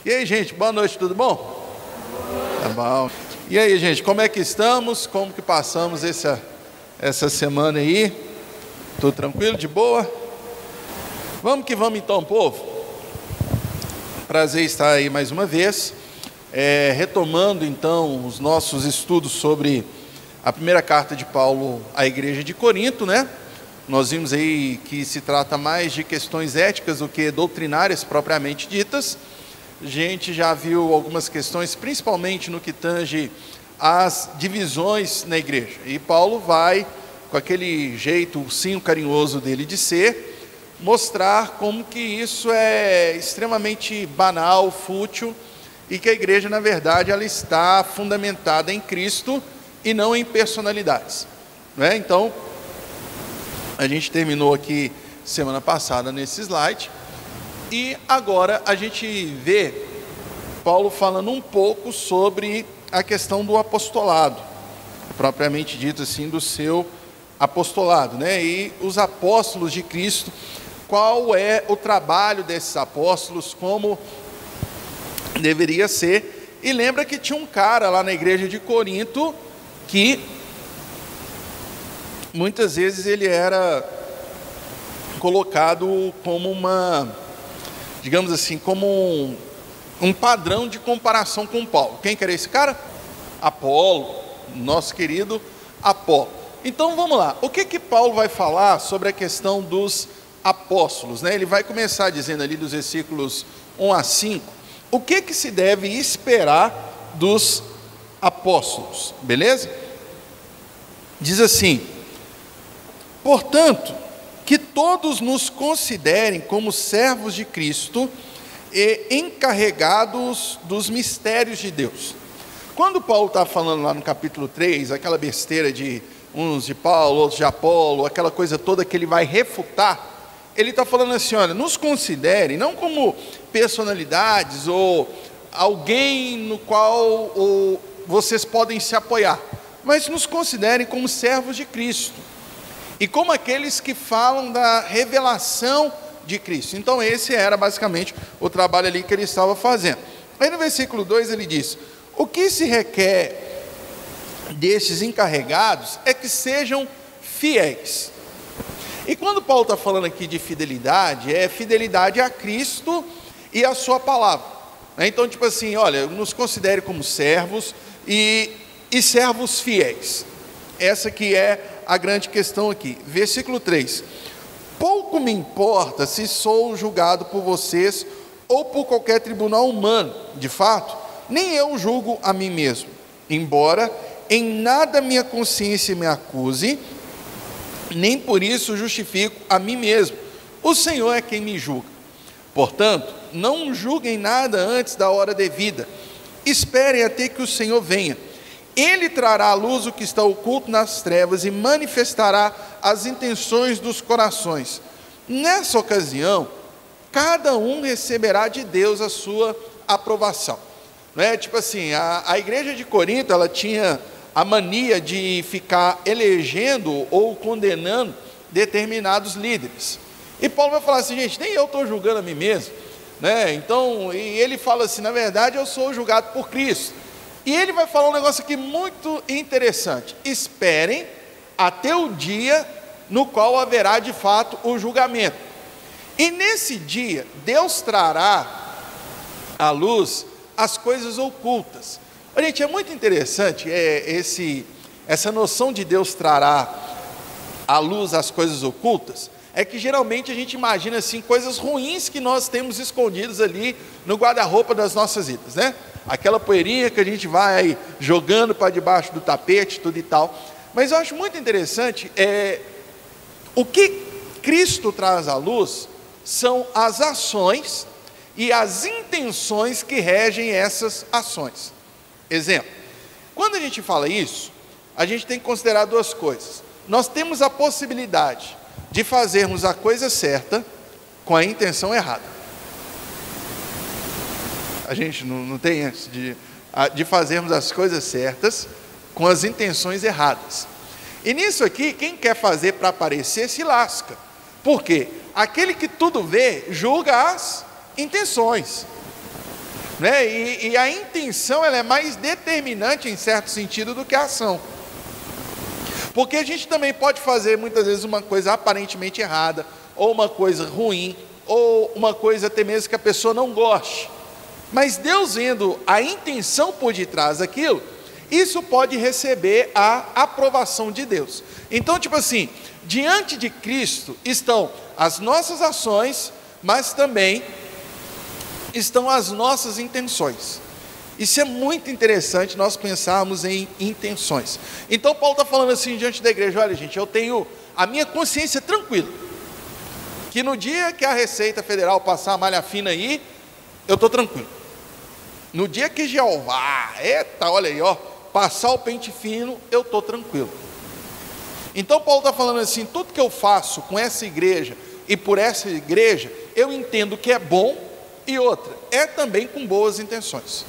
E aí, gente, boa noite, tudo bom? Tá bom. E aí, gente, como é que estamos? Como que passamos essa semana aí? Tudo tranquilo, de boa? Vamos que vamos então, povo. Prazer estar aí mais uma vez, retomando então os nossos estudos sobre a primeira carta de Paulo à igreja de Corinto, né? Nós vimos aí que se trata mais de questões éticas do que doutrinárias propriamente ditas. A gente já viu algumas questões, principalmente no que tange às divisões na igreja. E Paulo vai, com aquele jeito, ursinho carinhoso dele de ser, mostrar como que isso é extremamente banal, fútil, e que a igreja, na verdade, ela está fundamentada em Cristo e não em personalidades, né? Então, a gente terminou aqui semana passada nesse slide, e agora a gente vê Paulo falando um pouco sobre a questão do apostolado, propriamente dito assim, do seu apostolado, né? E os apóstolos de Cristo, qual é o trabalho desses apóstolos, como deveria ser. E lembra que tinha um cara lá na igreja de Corinto que muitas vezes ele era colocado como digamos assim, como um padrão de comparação com Paulo. Quem que era esse cara? Apolo, nosso querido Apolo. Então vamos lá, o que Paulo vai falar sobre a questão dos apóstolos, né? Ele vai começar dizendo ali dos versículos 1 a 5, o que se deve esperar dos apóstolos, beleza? Diz assim: portanto, que todos nos considerem como servos de Cristo e encarregados dos mistérios de Deus. Quando Paulo está falando lá no capítulo 3, aquela besteira de uns de Paulo, outros de Apolo, aquela coisa toda que ele vai refutar, ele está falando assim: olha, nos considerem não como personalidades ou alguém no qual vocês podem se apoiar, mas nos considerem como servos de Cristo e como aqueles que falam da revelação de Cristo. Então esse era basicamente o trabalho ali que ele estava fazendo. Aí no versículo 2 ele diz: o que se requer destes encarregados é que sejam fiéis. E quando Paulo está falando aqui de fidelidade, é fidelidade a Cristo e a sua palavra. Então tipo assim, olha, nos considere como servos e servos fiéis. Essa que é a grande questão aqui. Versículo 3: pouco me importa se sou julgado por vocês ou por qualquer tribunal humano. De fato, nem eu julgo a mim mesmo, embora em nada minha consciência me acuse, nem por isso justifico a mim mesmo. O Senhor é quem me julga. Portanto, não julguem nada antes da hora devida. Esperem até que o Senhor venha. Ele trará à luz o que está oculto nas trevas e manifestará as intenções dos corações. Nessa ocasião, cada um receberá de Deus a sua aprovação. Não é? Tipo assim, a igreja de Corinto, ela tinha a mania de ficar elegendo ou condenando determinados líderes. E Paulo vai falar assim: gente, nem eu estou julgando a mim mesmo, né? Então, e ele fala assim: na verdade eu sou julgado por Cristo. E ele vai falar um negócio aqui muito interessante: esperem até o dia no qual haverá de fato o julgamento. E nesse dia, Deus trará à luz as coisas ocultas. Gente, é muito interessante essa noção de Deus trará à luz as coisas ocultas. É que geralmente a gente imagina assim, coisas ruins que nós temos escondidas ali no guarda-roupa das nossas vidas, né? Aquela poeirinha que a gente vai jogando para debaixo do tapete, tudo e tal. Mas eu acho muito interessante, o que Cristo traz à luz são as ações e as intenções que regem essas ações. Exemplo, quando a gente fala isso, a gente tem que considerar duas coisas. Nós temos a possibilidade de fazermos a coisa certa com a intenção errada. A gente não tem esse de fazermos as coisas certas com as intenções erradas. E nisso aqui, quem quer fazer para aparecer se lasca. Por quê? Aquele que tudo vê, julga as intenções. né? E a intenção ela é mais determinante em certo sentido do que a ação. Porque a gente também pode fazer muitas vezes uma coisa aparentemente errada, ou uma coisa ruim, ou uma coisa até mesmo que a pessoa não goste. Mas Deus vendo a intenção por detrás daquilo, isso pode receber a aprovação de Deus. Então, tipo assim, diante de Cristo estão as nossas ações, mas também estão as nossas intenções. Isso é muito interessante nós pensarmos em intenções. Então Paulo está falando assim diante da igreja: olha gente, eu tenho a minha consciência tranquila, que no dia que a Receita Federal passar a malha fina aí, eu estou tranquilo. No dia que Jeová, eita, olha aí, ó, passar o pente fino, eu estou tranquilo. Então Paulo está falando assim: tudo que eu faço com essa igreja e por essa igreja, eu entendo que é bom, e outra, é também com boas intenções.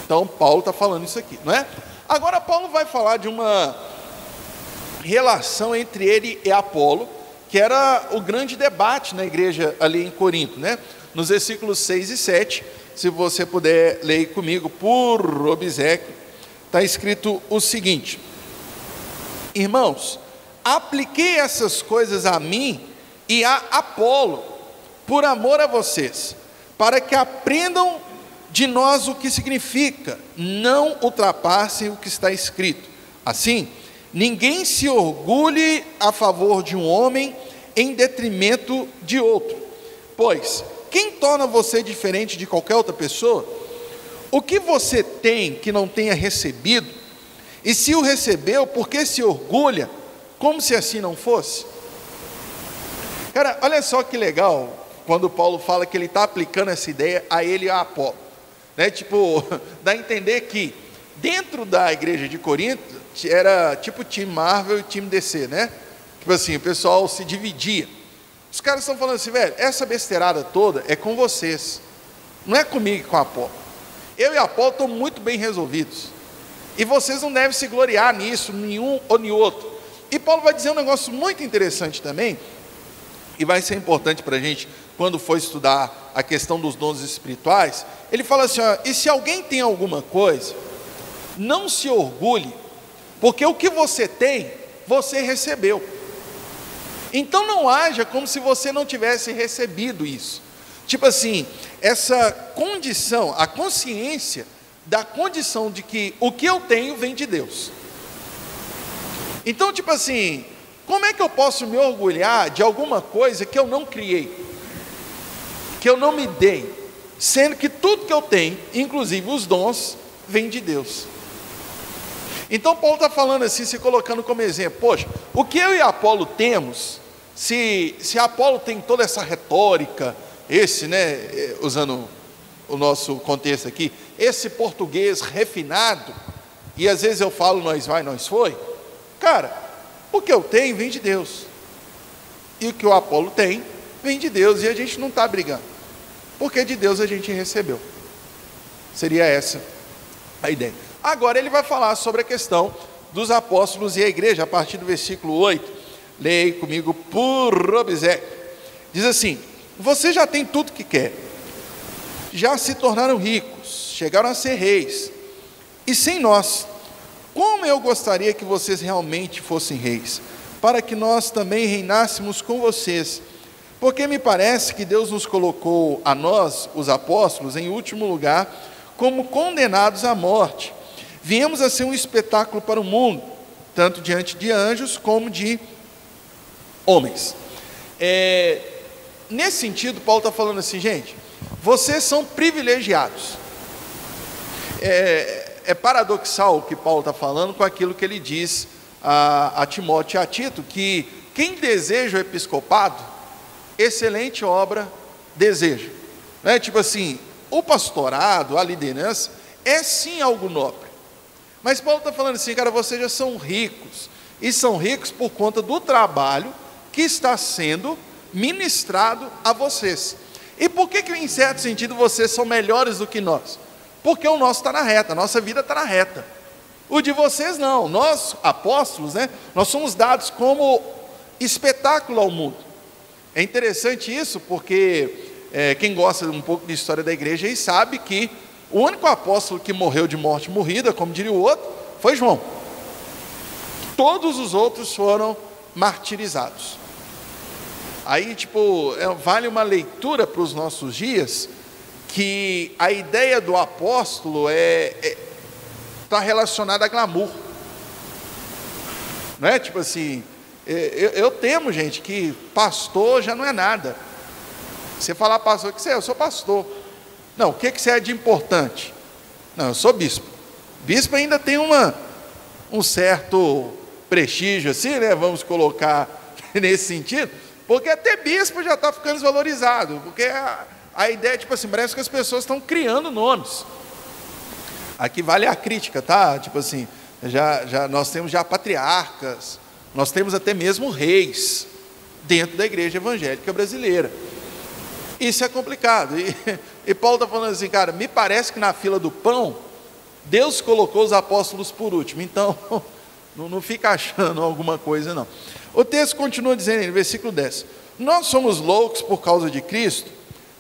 Então Paulo está falando isso aqui, não é? Agora Paulo vai falar de uma relação entre ele e Apolo, que era o grande debate na igreja ali em Corinto, né? Nos versículos 6 e 7, se você puder ler comigo por obséquio, está escrito o seguinte: irmãos, apliquei essas coisas a mim e a Apolo, por amor a vocês, para que aprendam de nós o que significa não ultrapassem o que está escrito. Assim, ninguém se orgulhe a favor de um homem em detrimento de outro, pois quem torna você diferente de qualquer outra pessoa? O que você tem que não tenha recebido? E se o recebeu, por que se orgulha, como se assim não fosse? Cara, olha só que legal, quando Paulo fala que ele está aplicando essa ideia a ele e a Apolo, né? Tipo, dá a entender que dentro da igreja de Corinto, era tipo time Marvel e time DC, né? Tipo assim, o pessoal se dividia. Os caras estão falando assim: velho, essa besteirada toda é com vocês, não é comigo e com a Apolo. Eu e a Apolo estão muito bem resolvidos, e vocês não devem se gloriar nisso, nenhum ou nem outro. E Paulo vai dizer um negócio muito interessante também, e vai ser importante para a gente quando for estudar a questão dos dons espirituais. Ele fala assim: ó, e se alguém tem alguma coisa, não se orgulhe, porque o que você tem, você recebeu. Então não haja como se você não tivesse recebido isso. Tipo assim, essa condição, a consciência da condição de que o que eu tenho vem de Deus. Então, tipo assim, como é que eu posso me orgulhar de alguma coisa que eu não criei, que eu não me dei, sendo que tudo que eu tenho, inclusive os dons, vem de Deus? Então Paulo está falando assim, se colocando como exemplo: poxa, o que eu e Apolo temos, se Apolo tem toda essa retórica, né, usando o nosso contexto aqui, esse português refinado, e às vezes eu falo nós vai, nós foi, cara, o que eu tenho vem de Deus, e o que o Apolo tem vem de Deus, e a gente não está brigando, porque de Deus a gente recebeu. Seria essa a ideia. Agora ele vai falar sobre a questão dos apóstolos e a igreja, a partir do versículo 8, leia aí comigo por obséquio. Diz assim: você já tem tudo que quer, já se tornaram ricos, chegaram a ser reis, e sem nós, como eu gostaria que vocês realmente fossem reis, para que nós também reinássemos com vocês, porque me parece que Deus nos colocou a nós, os apóstolos, em último lugar, como condenados à morte. Viemos a ser um espetáculo para o mundo, tanto diante de anjos como de homens. Nesse sentido, Paulo está falando assim: gente, vocês são privilegiados. É paradoxal o que Paulo está falando com aquilo que ele diz a Timóteo e a Tito, que quem deseja o episcopado, excelente obra deseja, né? Tipo assim, o pastorado, a liderança, é sim algo nobre, mas Paulo está falando assim: cara, vocês já são ricos, e são ricos por conta do trabalho que está sendo ministrado a vocês. E por que em certo sentido vocês são melhores do que nós? Porque o nosso está na reta, a nossa vida está na reta. O de vocês não. Nós, apóstolos, né, nós somos dados como espetáculo ao mundo. É interessante isso, porque quem gosta um pouco de história da igreja aí sabe que o único apóstolo que morreu de morte morrida, como diria o outro, foi João. Todos os outros foram martirizados. Aí, vale uma leitura para os nossos dias, que a ideia do apóstolo está relacionada a glamour. Não é? Eu temo, gente, que pastor já não é nada. Você falar pastor, o que você é? Eu sou pastor. Não, o que você é de importante? Não, eu sou bispo. Bispo ainda tem um certo prestígio, assim, né? Vamos colocar nesse sentido, porque até bispo já está ficando desvalorizado, porque a ideia, parece que as pessoas estão criando nomes. Aqui vale a crítica, tá? Nós temos já patriarcas, nós temos até mesmo reis dentro da igreja evangélica brasileira. Isso é complicado. E Paulo está falando assim, cara, me parece que na fila do pão, Deus colocou os apóstolos por último. Então, não fica achando alguma coisa, não. O texto continua dizendo, no versículo 10, nós somos loucos por causa de Cristo,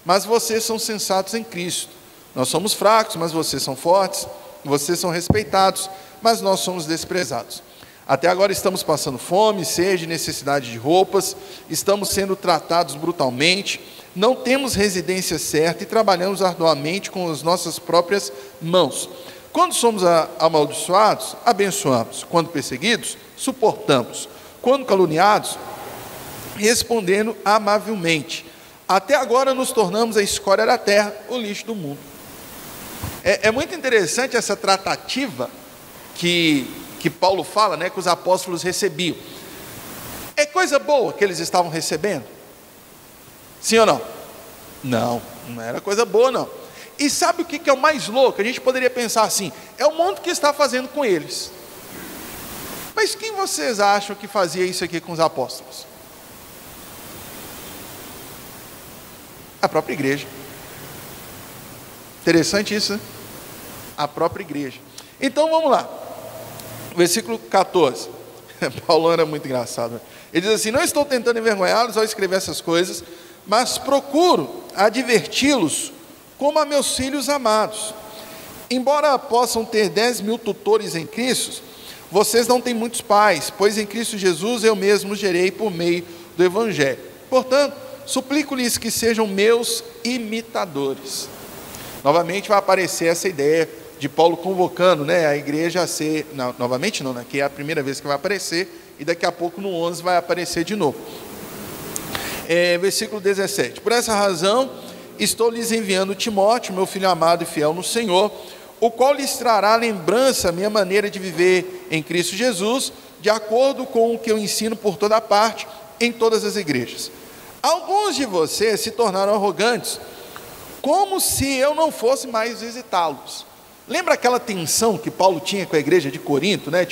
mas vocês são sensatos em Cristo. Nós somos fracos, mas vocês são fortes. Vocês são respeitados, mas nós somos desprezados. Até agora estamos passando fome, sede, necessidade de roupas, estamos sendo tratados brutalmente, não temos residência certa e trabalhamos arduamente com as nossas próprias mãos. Quando somos amaldiçoados, abençoamos. Quando perseguidos, suportamos. Quando caluniados, respondendo amavelmente. Até agora nos tornamos a escória da terra, o lixo do mundo. É muito interessante essa tratativa que Paulo fala, né, que os apóstolos recebiam. É coisa boa que eles estavam recebendo? Sim ou não? Não era coisa boa, não. E sabe o que é o mais louco? A gente poderia pensar assim, é o mundo que está fazendo com eles. Mas quem vocês acham que fazia isso aqui com os apóstolos? A própria igreja. Interessante isso, né? A própria igreja. Então vamos lá. Versículo 14. Paulo era muito engraçado, né? Ele diz assim, não estou tentando envergonhá-los ao escrever essas coisas, mas procuro adverti-los como a meus filhos amados. Embora possam ter 10.000 tutores em Cristo, vocês não têm muitos pais, pois em Cristo Jesus eu mesmo gerei por meio do Evangelho. Portanto, suplico-lhes que sejam meus imitadores. Novamente vai aparecer essa ideia de Paulo convocando, né, a igreja a ser, não, novamente não, né, que é a primeira vez que vai aparecer, e daqui a pouco no 11 vai aparecer de novo. Versículo 17, por essa razão estou lhes enviando Timóteo, meu filho amado e fiel no Senhor, o qual lhes trará lembrança a minha maneira de viver em Cristo Jesus, de acordo com o que eu ensino por toda parte, em todas as igrejas. Alguns de vocês se tornaram arrogantes, como se eu não fosse mais visitá-los. Lembra aquela tensão que Paulo tinha com a igreja de Corinto, né?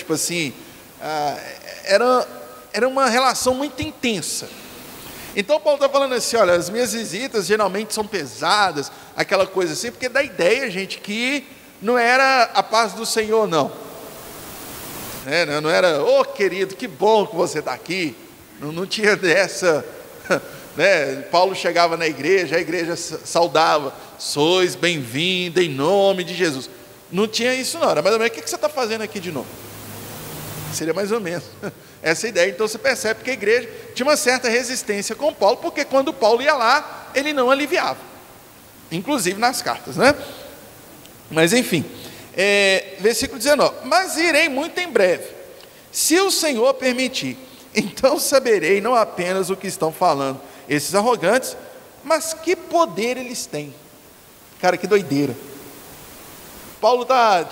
Era uma relação muito intensa. Então Paulo está falando assim, olha, as minhas visitas geralmente são pesadas, aquela coisa assim, porque dá ideia, gente, que não era a paz do Senhor, não. Não era, ô querido, que bom que você está aqui. Não tinha dessa, né? Paulo chegava na igreja, a igreja saudava, sois bem-vindo em nome de Jesus. Não tinha isso, não. Era mais ou menos, o que você está fazendo aqui de novo? Seria mais ou menos essa ideia. Então você percebe que a igreja tinha uma certa resistência com Paulo, porque quando Paulo ia lá, ele não aliviava, inclusive nas cartas, né? Mas enfim, versículo 19, mas irei muito em breve, se o Senhor permitir, então saberei não apenas o que estão falando esses arrogantes, mas que poder eles têm. Cara, que doideira. Paulo está,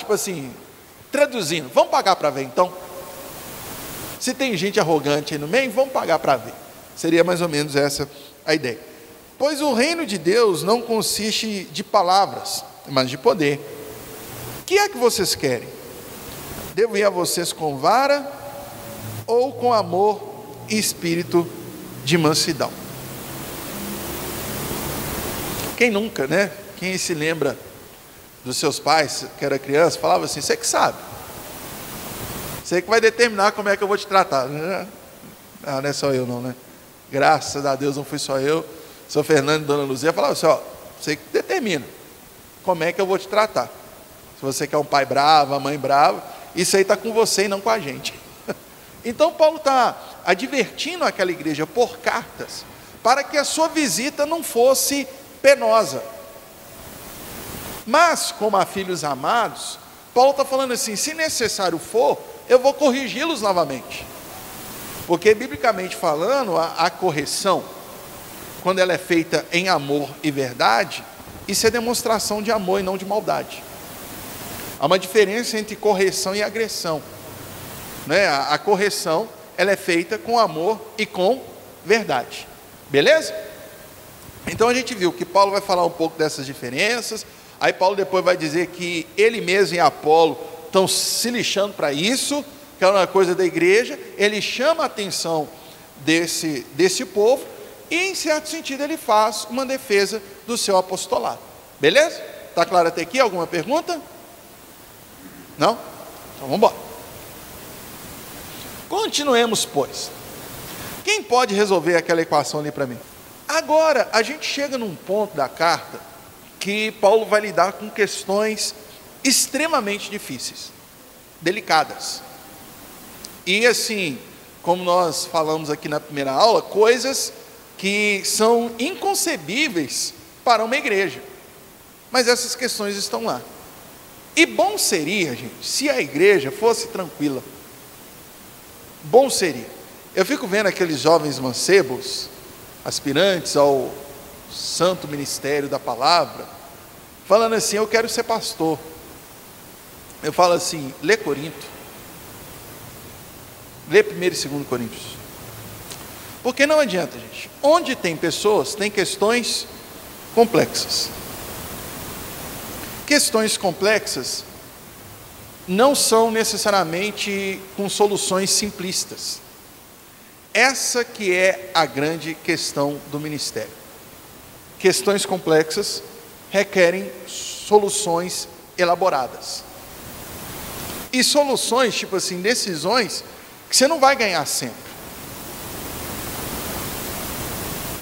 traduzindo, vamos pagar para ver então? Se tem gente arrogante aí no meio, vamos pagar para ver. Seria mais ou menos essa a ideia. Pois o reino de Deus não consiste de palavras, mas de poder. O que é que vocês querem? Devo ir a vocês com vara ou com amor e espírito de mansidão? Quem nunca, né? Quem se lembra dos seus pais, que era criança, falava assim, você que sabe. Você que vai determinar como é que eu vou te tratar. Não é só eu não, né? Graças a Deus não fui só eu. São Fernando e Dona Luzia falavam assim, ó, você que determina como é que eu vou te tratar. Se você quer um pai bravo, a mãe brava, isso aí está com você e não com a gente. Então Paulo está advertindo aquela igreja por cartas, para que a sua visita não fosse penosa. Mas, como há filhos amados, Paulo está falando assim, se necessário for, eu vou corrigi-los novamente. Porque, biblicamente falando, a correção, quando ela é feita em amor e verdade, isso é demonstração de amor e não de maldade. Há uma diferença entre correção e agressão, né? A correção, ela é feita com amor e com verdade, beleza? Então a gente viu que Paulo vai falar um pouco dessas diferenças. Aí Paulo depois vai dizer que ele mesmo e Apolo estão se lixando para isso, que é uma coisa da igreja. Ele chama a atenção desse povo e, em certo sentido, ele faz uma defesa do seu apostolado. Beleza? Está claro até aqui? Alguma pergunta? Não? Então vamos embora. Continuemos, pois. Quem pode resolver aquela equação ali para mim? Agora, a gente chega num ponto da carta que Paulo vai lidar com questões extremamente difíceis, delicadas. E assim, como nós falamos aqui na primeira aula, coisas que são inconcebíveis para uma igreja. Mas essas questões estão lá. E bom seria, gente, se a igreja fosse tranquila. Bom seria. Eu fico vendo aqueles jovens mancebos, aspirantes ao santo ministério da palavra, falando assim, eu quero ser pastor. Eu falo assim, lê Corinto, lê 1º e 2º Coríntios, porque não adianta, gente, onde tem pessoas, tem questões complexas. Questões complexas não são necessariamente com soluções simplistas. Essa que é a grande questão do ministério. Questões complexas requerem soluções elaboradas. E soluções, tipo assim, decisões que você não vai ganhar sempre.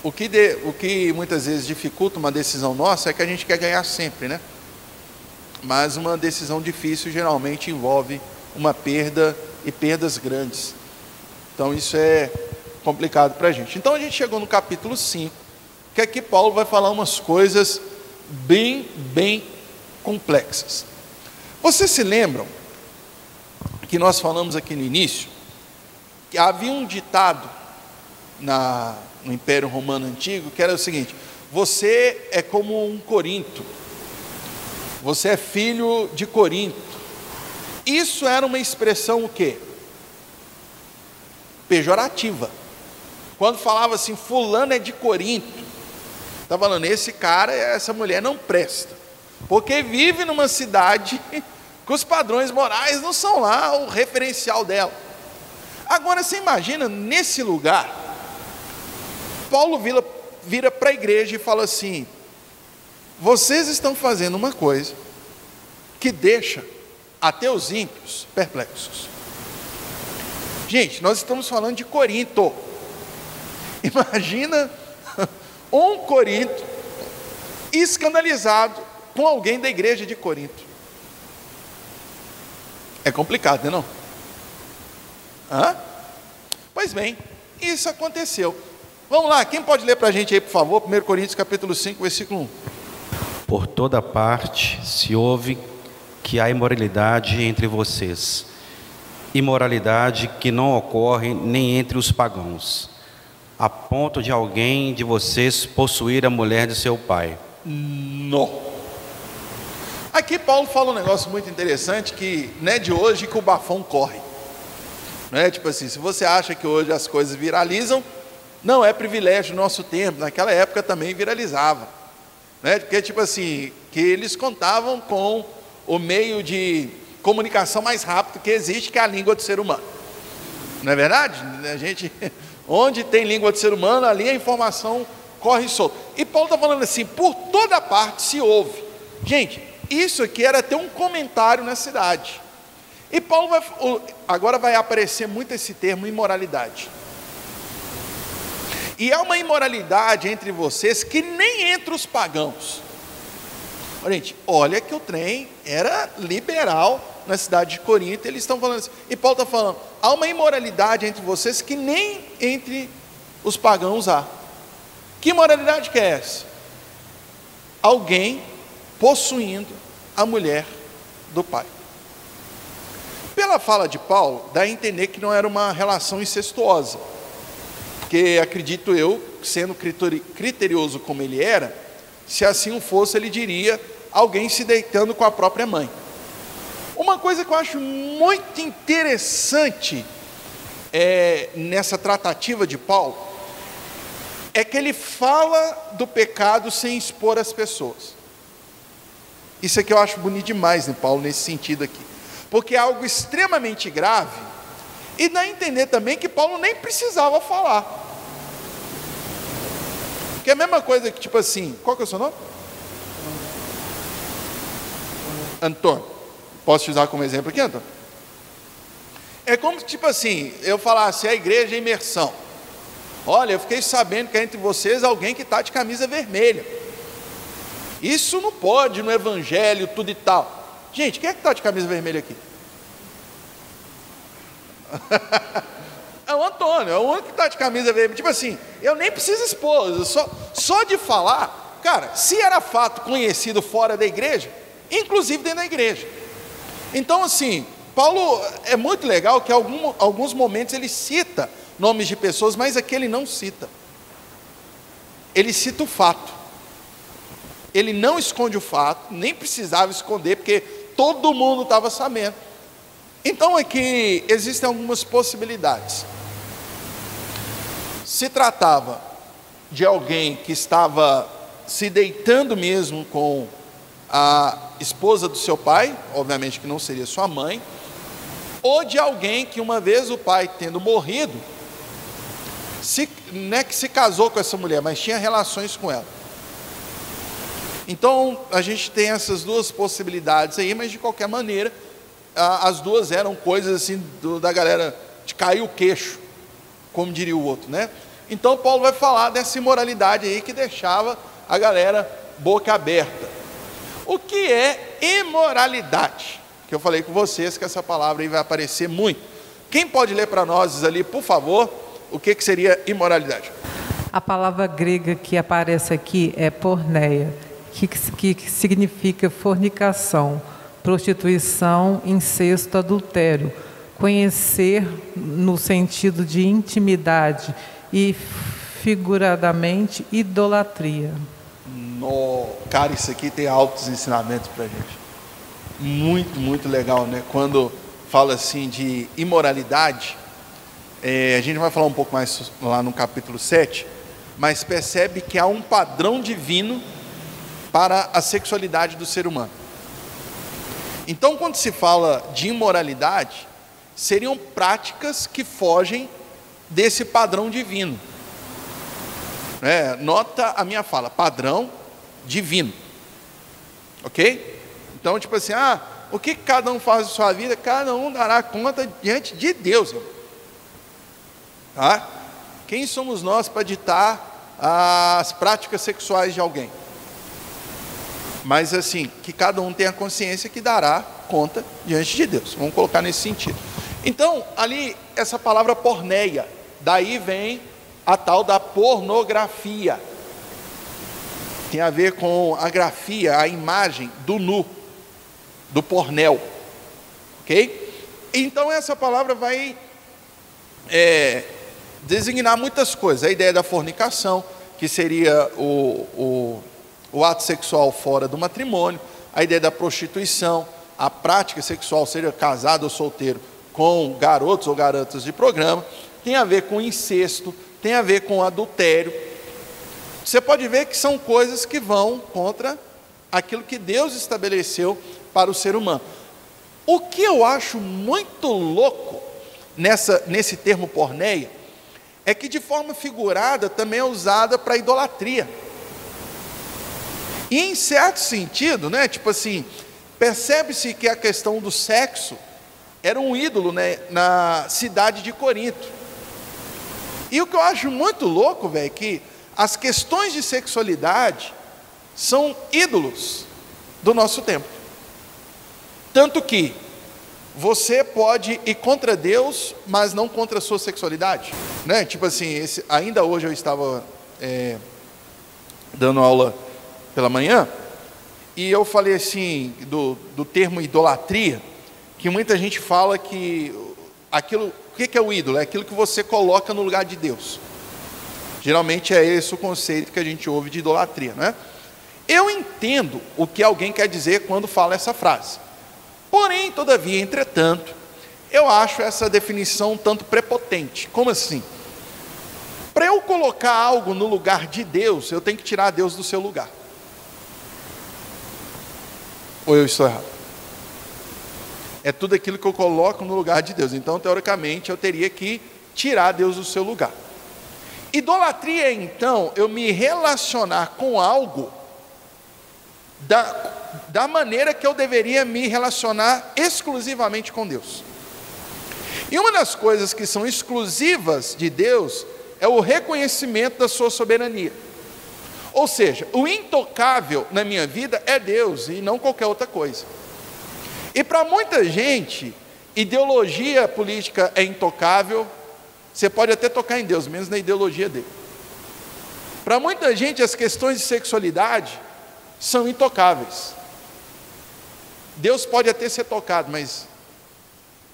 O que muitas vezes dificulta uma decisão nossa é que a gente quer ganhar sempre, né? Mas uma decisão difícil geralmente envolve uma perda e perdas grandes. Então isso é complicado para a gente. Então a gente chegou no capítulo 5, que aqui Paulo vai falar umas coisas bem complexas. Vocês se lembram que nós falamos aqui no início, que havia um ditado no Império Romano Antigo, que era o seguinte, você é como um Corinto, você é filho de Corinto. Isso era uma expressão o quê? Pejorativa. Quando falava assim, fulano é de Corinto, está falando, esse cara, essa mulher não presta, porque vive numa cidade que os padrões morais não são lá o referencial dela. Agora você imagina, nesse lugar, Paulo vira para a igreja e fala assim, vocês estão fazendo uma coisa que deixa até os ímpios perplexos. Gente, nós estamos falando de Corinto. Imagina um Corinto escandalizado com alguém da igreja de Corinto. É complicado, não é não? Hã? Pois bem, isso aconteceu. Vamos lá, quem pode ler para a gente aí, por favor, 1 Coríntios capítulo 5, versículo 1. Por toda parte se ouve que há imoralidade entre vocês, imoralidade que não ocorre nem entre os pagãos, a ponto de alguém de vocês possuir a mulher de seu pai. Não. Aqui Paulo fala um negócio muito interessante, que não é de hoje que o bafão corre. Não é tipo assim, se você acha que hoje as coisas viralizam, não é privilégio do nosso tempo, naquela época também viralizava. Né? Porque tipo assim, que eles contavam com o meio de comunicação mais rápido que existe, que é a língua do ser humano. Não é verdade? A gente, onde tem língua do ser humano, ali a informação corre solta. E Paulo está falando assim, por toda parte se ouve. Gente, isso aqui era ter um comentário na cidade. E Paulo agora vai aparecer muito esse termo imoralidade. E há uma imoralidade entre vocês que nem entre os pagãos. Gente, olha que o trem era liberal na cidade de Corinto, eles estão falando assim, e Paulo está falando, há uma imoralidade entre vocês que nem entre os pagãos há. Que imoralidade que é essa? Alguém possuindo a mulher do pai. Pela fala de Paulo, dá a entender que não era uma relação incestuosa, porque acredito eu, sendo criterioso como ele era, se assim o fosse, ele diria alguém se deitando com a própria mãe. Uma coisa que eu acho muito interessante nessa tratativa de Paulo, é que ele fala do pecado sem expor as pessoas. Isso aqui eu acho bonito demais, né, Paulo, nesse sentido aqui, porque é algo extremamente grave, e dá a entender também que Paulo nem precisava falar, que é a mesma coisa que, tipo assim, qual que é o seu nome? Antônio. Posso te usar como exemplo aqui, Antônio? É como, tipo assim, eu falasse, a igreja é imersão. Olha, eu fiquei sabendo que é entre vocês alguém que está de camisa vermelha. Isso não pode no evangelho, tudo e tal. Gente, quem é que está de camisa vermelha aqui? É o Antônio, é o único que está de camisa vermelha. Tipo assim, eu nem preciso expor, só de falar, cara, se era fato conhecido fora da igreja, inclusive dentro da igreja. Então assim, Paulo é muito legal que em alguns momentos ele cita nomes de pessoas, mas aqui ele não cita. Ele cita o fato. Ele não esconde o fato, nem precisava esconder, porque todo mundo estava sabendo. Então aqui existem algumas possibilidades. Se tratava de alguém que estava se deitando mesmo com a esposa do seu pai, obviamente que não seria sua mãe, ou de alguém que uma vez o pai tendo morrido, que se casou com essa mulher, mas tinha relações com ela. Então a gente tem essas duas possibilidades aí, mas de qualquer maneira as duas eram coisas assim da galera de cair o queixo, como diria o outro, né? Então Paulo vai falar dessa imoralidade aí que deixava a galera boca aberta. O que é imoralidade? Que eu falei com vocês que essa palavra aí vai aparecer muito. Quem pode ler para nós ali, por favor, o que seria imoralidade? A palavra grega que aparece aqui é porneia, que significa fornicação, prostituição, incesto, adultério. Conhecer no sentido de intimidade e figuradamente idolatria. Cara, isso aqui tem altos ensinamentos para a gente. Muito, muito legal, né? Quando fala assim de imoralidade, a gente vai falar um pouco mais lá no capítulo 7, mas percebe que há um padrão divino para a sexualidade do ser humano. Então, quando se fala de imoralidade, seriam práticas que fogem desse padrão divino. Nota a minha fala, padrão divino. Ok? Então, tipo assim, o que cada um faz na sua vida, cada um dará conta diante de Deus. Tá? Quem somos nós para ditar as práticas sexuais de alguém? Mas assim, que cada um tenha consciência que dará conta diante de Deus. Vamos colocar nesse sentido. Então, ali, essa palavra porneia, daí vem a tal da pornografia. Tem a ver com a grafia, a imagem do nu, do pornel. Ok? Então essa palavra vai designar muitas coisas. A ideia da fornicação, que seria o ato sexual fora do matrimônio. A ideia da prostituição, a prática sexual, seja casado ou solteiro, com garotos ou garotas de programa. Tem a ver com incesto, tem a ver com adultério. Você pode ver que são coisas que vão contra aquilo que Deus estabeleceu para o ser humano. O que eu acho muito louco nesse termo porneia, é que de forma figurada também é usada para idolatria. E em certo sentido, né, tipo assim, percebe-se que a questão do sexo era um ídolo, né, na cidade de Corinto. E o que eu acho muito louco, velho, é que as questões de sexualidade são ídolos do nosso tempo. Tanto que você pode ir contra Deus, mas não contra a sua sexualidade, né? Tipo assim, ainda hoje eu estava dando aula pela manhã, e eu falei assim, do termo idolatria, que muita gente fala que aquilo, o que é o ídolo? É aquilo que você coloca no lugar de Deus. Geralmente é esse o conceito que a gente ouve de idolatria, né? Eu entendo o que alguém quer dizer quando fala essa frase. Porém, todavia, entretanto, eu acho essa definição um tanto prepotente. Como assim? Para eu colocar algo no lugar de Deus, eu tenho que tirar Deus do seu lugar. Ou eu estou errado? É tudo aquilo que eu coloco no lugar de Deus. Então, teoricamente, eu teria que tirar Deus do seu lugar. Idolatria é, então, eu me relacionar com algo da maneira que eu deveria me relacionar exclusivamente com Deus. E uma das coisas que são exclusivas de Deus é o reconhecimento da sua soberania. Ou seja, o intocável na minha vida é Deus e não qualquer outra coisa. E para muita gente, ideologia política é intocável. Você pode até tocar em Deus, menos na ideologia dele. Para muita gente, as questões de sexualidade são intocáveis. Deus pode até ser tocado, mas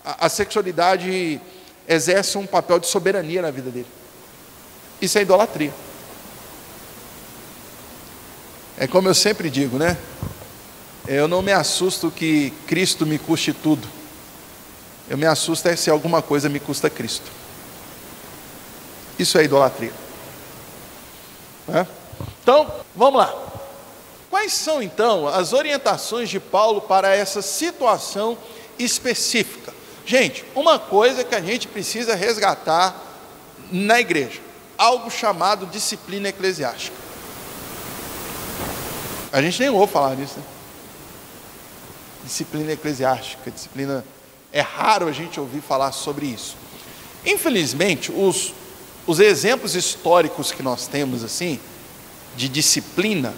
a sexualidade exerce um papel de soberania na vida dele. Isso é idolatria. É como eu sempre digo, né? Eu não me assusto que Cristo me custe tudo. Eu me assusto se alguma coisa me custa Cristo. Isso é idolatria. Então, vamos lá. Quais são, então, as orientações de Paulo para essa situação específica? Gente, uma coisa que a gente precisa resgatar na igreja, algo chamado disciplina eclesiástica. A gente nem ouve falar nisso, né? Disciplina eclesiástica, disciplina... É raro a gente ouvir falar sobre isso. Infelizmente, os exemplos históricos que nós temos, assim, de disciplina,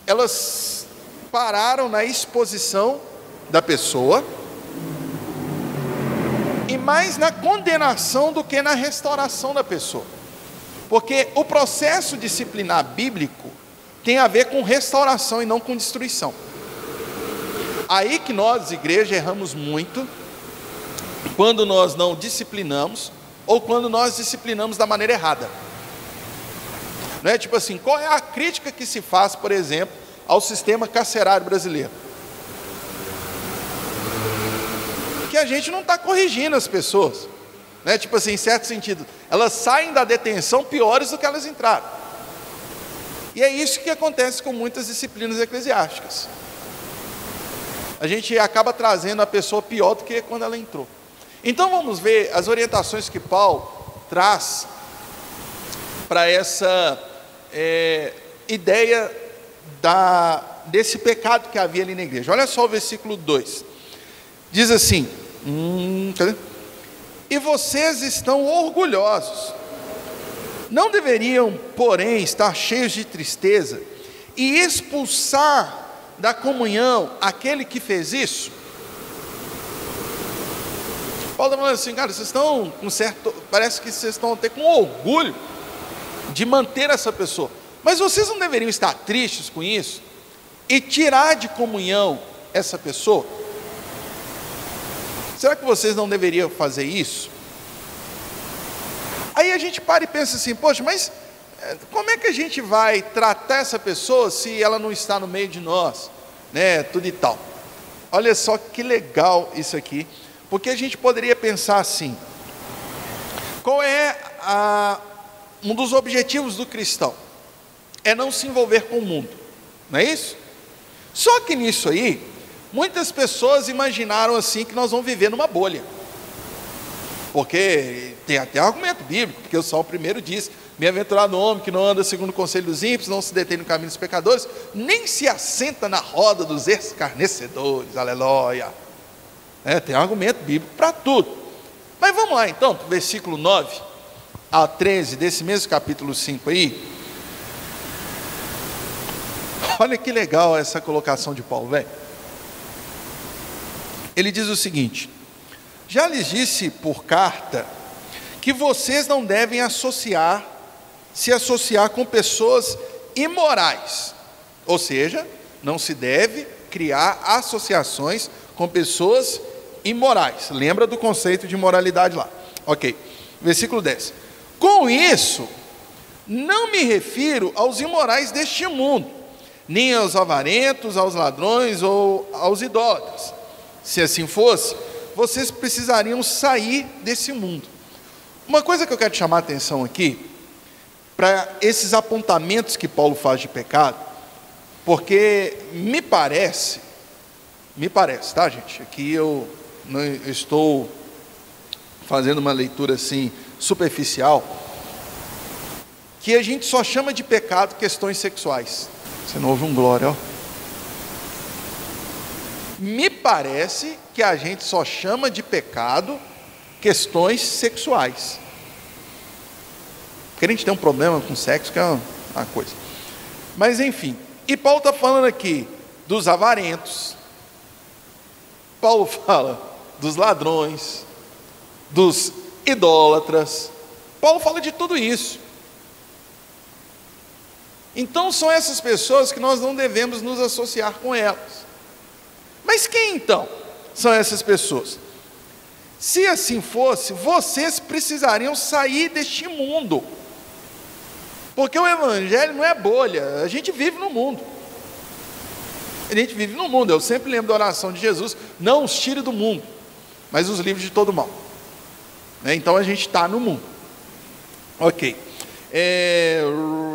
elas pararam na exposição da pessoa e mais na condenação do que na restauração da pessoa, porque o processo disciplinar bíblico tem a ver com restauração e não com destruição. Aí que nós, igreja, erramos muito quando nós não disciplinamos ou quando nós disciplinamos da maneira errada. Não é tipo assim, qual é a crítica que se faz, por exemplo, ao sistema carcerário brasileiro? Que a gente não está corrigindo as pessoas, né? Tipo assim, em certo sentido, elas saem da detenção piores do que elas entraram. E é isso que acontece com muitas disciplinas eclesiásticas. A gente acaba trazendo a pessoa pior do que quando ela entrou. Então vamos ver as orientações que Paulo traz para essa ideia desse pecado que havia ali na igreja. Olha só o versículo 2. Diz assim, cadê? E vocês estão orgulhosos. Não deveriam, porém, estar cheios de tristeza e expulsar da comunhão aquele que fez isso? Paulo está falando assim, cara, vocês estão com certo... Parece que vocês estão até com orgulho de manter essa pessoa. Mas vocês não deveriam estar tristes com isso e tirar de comunhão essa pessoa? Será que vocês não deveriam fazer isso? Aí a gente para e pensa assim, poxa, mas como é que a gente vai tratar essa pessoa se ela não está no meio de nós, né, tudo e tal? Olha só que legal isso aqui, porque a gente poderia pensar assim, qual é um dos objetivos do cristão? É não se envolver com o mundo, não é isso? Só que nisso aí, muitas pessoas imaginaram assim que nós vamos viver numa bolha, porque tem até um argumento bíblico, porque o Salmo 1 diz, bem-aventurado o homem que não anda segundo o conselho dos ímpios, não se detém no caminho dos pecadores, nem se assenta na roda dos escarnecedores, aleluia. Tem um argumento bíblico para tudo, Mas vamos lá então, para o versículo 9 a 13 desse mesmo capítulo 5 aí. Olha que legal essa colocação de Paulo, velho. Ele diz o seguinte: já lhes disse por carta que vocês não devem se associar com pessoas imorais. Ou seja, não se deve criar associações com pessoas imorais. Lembra do conceito de moralidade lá. Ok, versículo 10. Com isso, não me refiro aos imorais deste mundo, nem aos avarentos, aos ladrões ou aos idólatras. Se assim fosse, vocês precisariam sair desse mundo. Uma coisa que eu quero chamar a atenção aqui, para esses apontamentos que Paulo faz de pecado, porque me parece, tá, gente? Aqui eu não estou fazendo uma leitura assim superficial, que a gente só chama de pecado questões sexuais. Você não ouve um glória, ó. Me parece que a gente só chama de pecado questões sexuais. Porque a gente tem um problema com sexo, que é uma coisa. Mas enfim, e Paulo está falando aqui dos avarentos, Paulo fala dos ladrões, dos idólatras, Paulo fala de tudo isso. Então são essas pessoas que nós não devemos nos associar com elas. Mas quem então são essas pessoas? Se assim fosse, vocês precisariam sair deste mundo, porque o evangelho não é bolha, a gente vive no mundo. Eu sempre lembro da oração de Jesus: não os tire do mundo, mas os livre de todo mal. Então a gente está no mundo. Ok,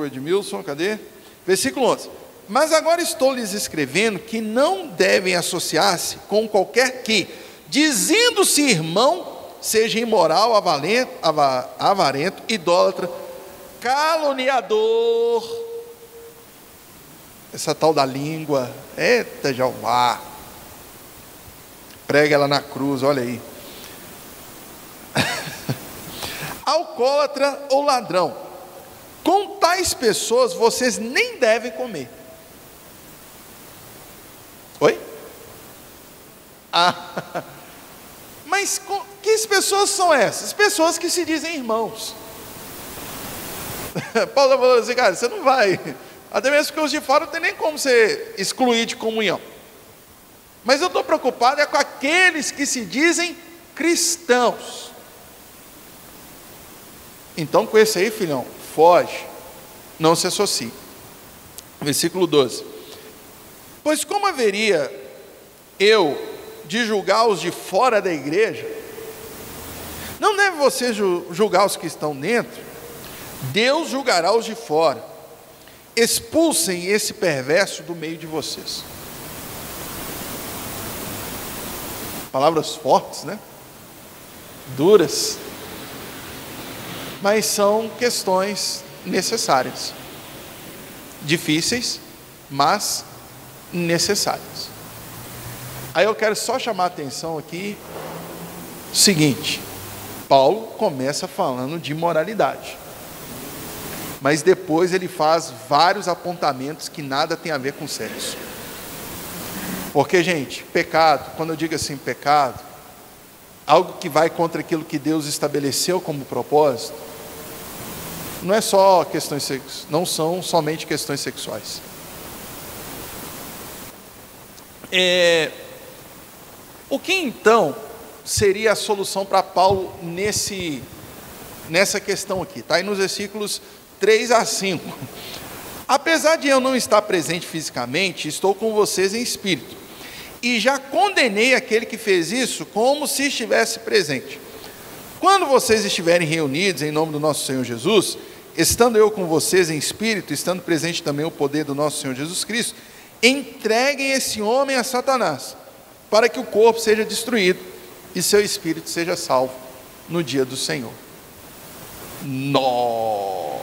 Edmilson, cadê? Versículo 11. Mas agora estou lhes escrevendo que não devem associar-se com qualquer que, dizendo-se irmão, seja imoral, avarento, idólatra, caluniador. Essa tal da língua, eita Jeová, prega ela na cruz, olha aí. Alcoólatra ou ladrão, com tais pessoas vocês nem devem comer. Oi? Mas que pessoas são essas? Pessoas que se dizem irmãos. Paulo falou assim: cara, você não vai, até mesmo que os de fora não tem nem como você excluir de comunhão. Mas eu estou preocupado com aqueles que se dizem cristãos. Então com esse aí, filhão, foge, não se associe. Versículo 12. Pois como haveria eu de julgar os de fora da igreja? Não deve você julgar os que estão dentro? Deus julgará os de fora. Expulsem esse perverso do meio de vocês. Palavras fortes, né? Duras. Mas são questões necessárias. Difíceis, mas necessárias. Aí eu quero só chamar a atenção aqui, seguinte: Paulo começa falando de moralidade, mas depois ele faz vários apontamentos que nada tem a ver com sexo. Porque, gente, pecado, quando eu digo assim, pecado, algo que vai contra aquilo que Deus estabeleceu como propósito, não é só questões sexuais, não são somente questões sexuais. O que então seria a solução para Paulo nessa questão aqui? Está aí nos versículos 3 a 5. Apesar de eu não estar presente fisicamente, estou com vocês em espírito, e já condenei aquele que fez isso como se estivesse presente. Quando vocês estiverem reunidos em nome do nosso Senhor Jesus, estando eu com vocês em espírito, estando presente também o poder do nosso Senhor Jesus Cristo, entreguem esse homem a Satanás, para que o corpo seja destruído e seu espírito seja salvo no dia do Senhor. Nó!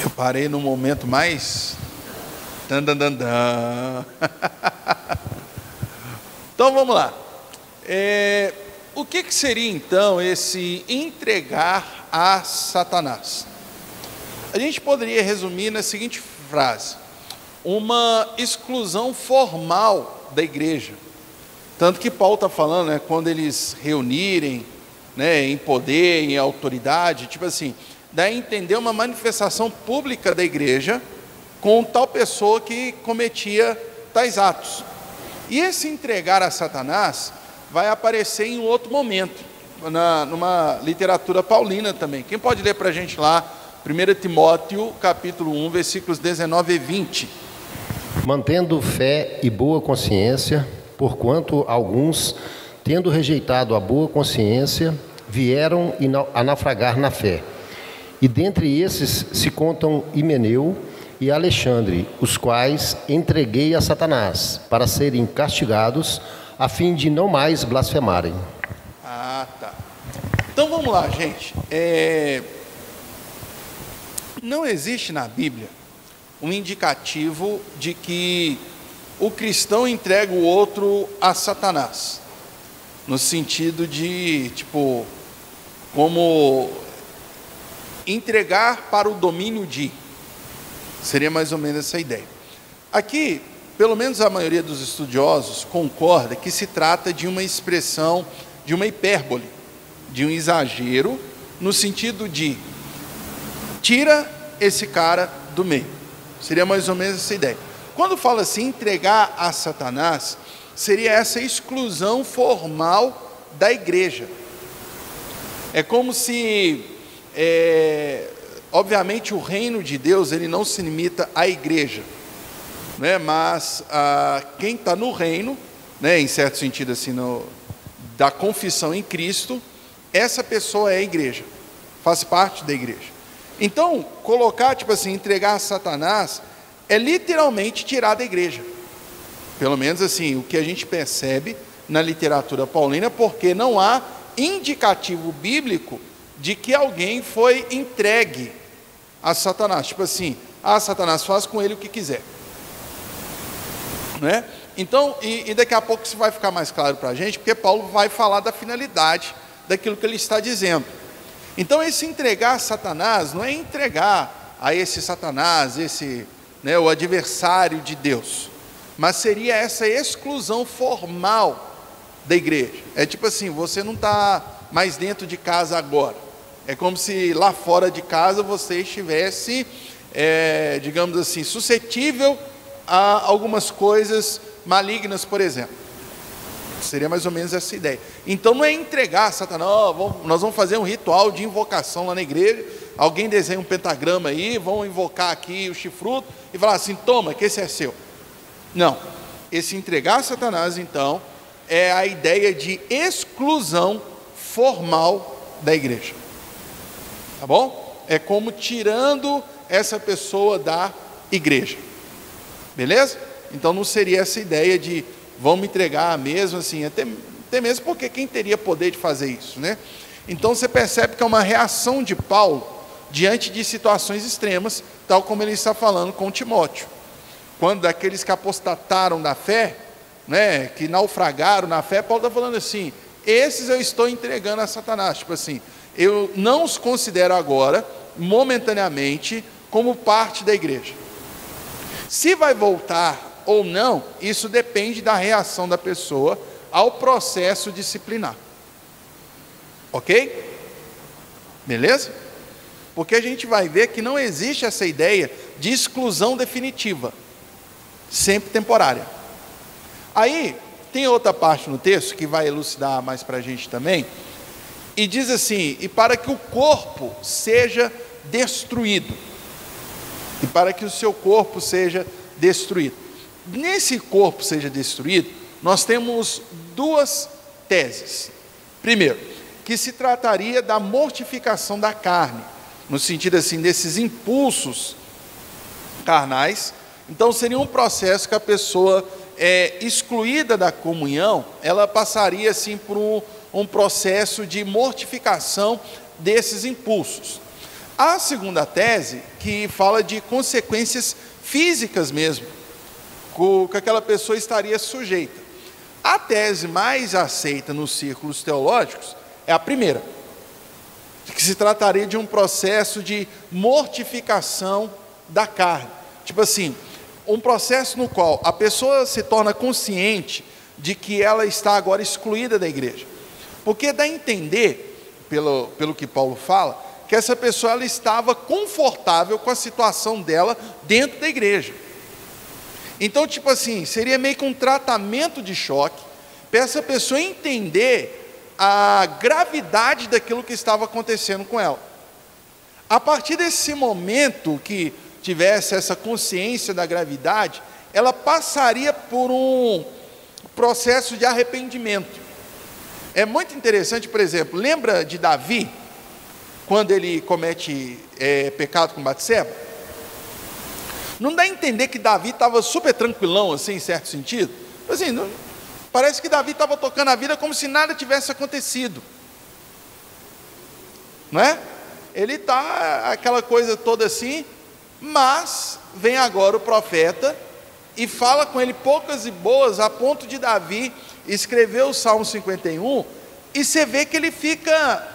Eu parei no momento mais vamos lá. O que seria então esse entregar a Satanás? A gente poderia resumir na seguinte frase: uma exclusão formal da igreja. Tanto que Paulo está falando, né, quando eles reunirem, né, em poder, em autoridade, tipo assim, dá a entender uma manifestação pública da igreja com tal pessoa que cometia tais atos. E esse entregar a Satanás vai aparecer em outro momento, numa literatura paulina também. Quem pode ler para a gente lá, 1 Timóteo, capítulo 1, versículos 19 e 20. Mantendo fé e boa consciência, porquanto alguns, tendo rejeitado a boa consciência, vieram a naufragar na fé. E dentre esses se contam Himeneu e Alexandre, os quais entreguei a Satanás, para serem castigados, a fim de não mais blasfemarem. Ah, tá. Então vamos lá, gente. Não existe na Bíblia um indicativo de que o cristão entrega o outro a Satanás, no sentido de, tipo, como entregar para o domínio de. Seria mais ou menos essa ideia. Aqui, pelo menos a maioria dos estudiosos concorda que se trata de uma expressão, de uma hipérbole, de um exagero, no sentido de tira esse cara do meio. Seria mais ou menos essa ideia. Quando fala assim, entregar a Satanás, seria essa exclusão formal da igreja. É como se, obviamente, o reino de Deus, ele não se limita à igreja, né? Mas quem está no reino, né, em certo sentido assim, da confissão em Cristo, essa pessoa é a igreja, faz parte da igreja. Então, colocar, tipo assim, entregar a Satanás, é literalmente tirar da igreja. Pelo menos assim, o que a gente percebe na literatura paulina, porque não há indicativo bíblico de que alguém foi entregue a Satanás. Tipo assim, Satanás faz com ele o que quiser. Né? Então, e daqui a pouco isso vai ficar mais claro para a gente, porque Paulo vai falar da finalidade daquilo que ele está dizendo. Então, esse entregar a Satanás não é entregar a esse Satanás, né, o adversário de Deus, mas seria essa exclusão formal da igreja. É tipo assim, você não está mais dentro de casa agora. É como se lá fora de casa você estivesse, digamos assim, suscetível a algumas coisas malignas, por exemplo. Seria mais ou menos essa ideia. Então não é entregar a Satanás, nós vamos fazer um ritual de invocação lá na igreja, alguém desenha um pentagrama aí, vão invocar aqui o chifruto e falar assim, toma, que esse é seu. Não, esse entregar a Satanás, então, é a ideia de exclusão formal da igreja. Tá bom? É como tirando essa pessoa da igreja. Beleza? Então não seria essa ideia de vamos entregar mesmo assim, até mesmo porque quem teria poder de fazer isso, né? Então você percebe que é uma reação de Paulo diante de situações extremas, tal como ele está falando com Timóteo. Quando daqueles que apostataram da fé, né, que naufragaram na fé, Paulo está falando assim, esses eu estou entregando a Satanás, tipo assim, eu não os considero agora, momentaneamente, como parte da igreja. Se vai voltar ou não, isso depende da reação da pessoa ao processo disciplinar. Ok? Beleza? Porque a gente vai ver que não existe essa ideia de exclusão definitiva, sempre temporária. Aí, tem outra parte no texto que vai elucidar mais para a gente também, e diz assim, e para que o corpo seja destruído, e para que o seu corpo seja destruído. Nesse corpo seja destruído, nós temos duas teses. Primeiro, que se trataria da mortificação da carne, no sentido assim, desses impulsos carnais. Então seria um processo que a pessoa excluída da comunhão, ela passaria assim por um processo de mortificação desses impulsos. A segunda tese, que fala de consequências físicas mesmo, que aquela pessoa estaria sujeita. A tese mais aceita nos círculos teológicos é a primeira, que se trataria de um processo de mortificação da carne. Tipo assim, um processo no qual a pessoa se torna consciente de que ela está agora excluída da igreja. Porque dá a entender, pelo que Paulo fala, que essa pessoa ela estava confortável com a situação dela dentro da igreja. Então, tipo assim, seria meio que um tratamento de choque para essa pessoa entender a gravidade daquilo que estava acontecendo com ela. A partir desse momento que tivesse essa consciência da gravidade, ela passaria por um processo de arrependimento. É muito interessante, por exemplo, lembra de Davi, quando ele comete pecado com Batseba? Não dá a entender que Davi estava super tranquilão, assim, em certo sentido? Assim, parece que Davi estava tocando a vida como se nada tivesse acontecido. Não é? Ele está aquela coisa toda assim, mas vem agora o profeta e fala com ele poucas e boas, a ponto de Davi escrever o Salmo 51, e você vê que ele fica,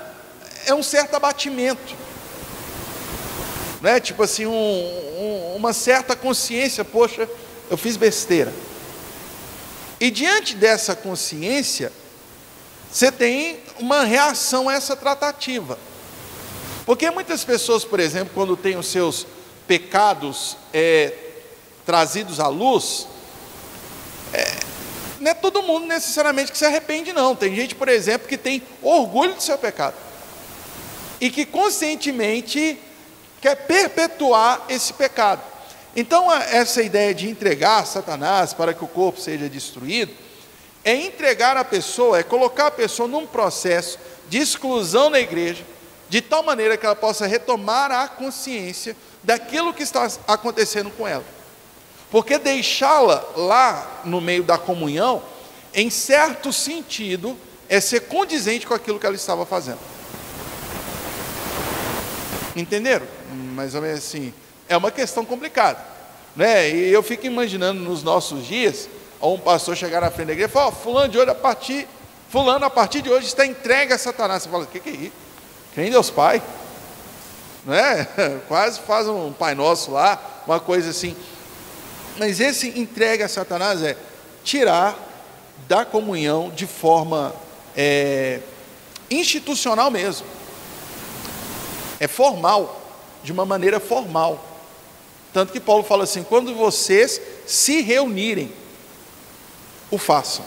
um certo abatimento, né? Tipo assim, uma certa consciência, poxa, eu fiz besteira. E diante dessa consciência, você tem uma reação a essa tratativa. Porque muitas pessoas, por exemplo, quando têm os seus pecados trazidos à luz, não é todo mundo necessariamente que se arrepende, não. Tem gente, por exemplo, que tem orgulho do seu pecado e que conscientemente quer perpetuar esse pecado. Então, essa ideia de entregar a Satanás para que o corpo seja destruído, é entregar a pessoa, é colocar a pessoa num processo de exclusão da igreja, de tal maneira que ela possa retomar a consciência daquilo que está acontecendo com ela. Porque deixá-la lá no meio da comunhão, em certo sentido, é ser condizente com aquilo que ela estava fazendo. Entenderam? Mais ou menos assim. É uma questão complicada, né? E eu fico imaginando nos nossos dias, um pastor chegar na frente da igreja e falar: fulano a partir de hoje está entregue a Satanás. Você fala: o que é isso? Quem Deus Pai? Não é? Quase faz um Pai Nosso lá, uma coisa assim. Mas esse entregue a Satanás é tirar da comunhão de forma institucional mesmo. É formal, de uma maneira formal. Tanto que Paulo fala assim: quando vocês se reunirem, o façam.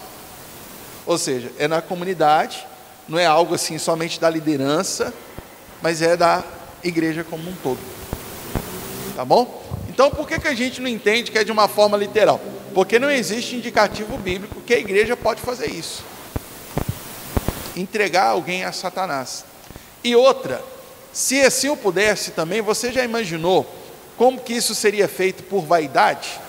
Ou seja, é na comunidade, não é algo assim somente da liderança, mas é da igreja como um todo. Tá bom? Então, por que a gente não entende que é de uma forma literal? Porque não existe indicativo bíblico que a igreja pode fazer isso. Entregar alguém a Satanás. E outra, se assim eu pudesse também, você já imaginou como que isso seria feito por vaidade?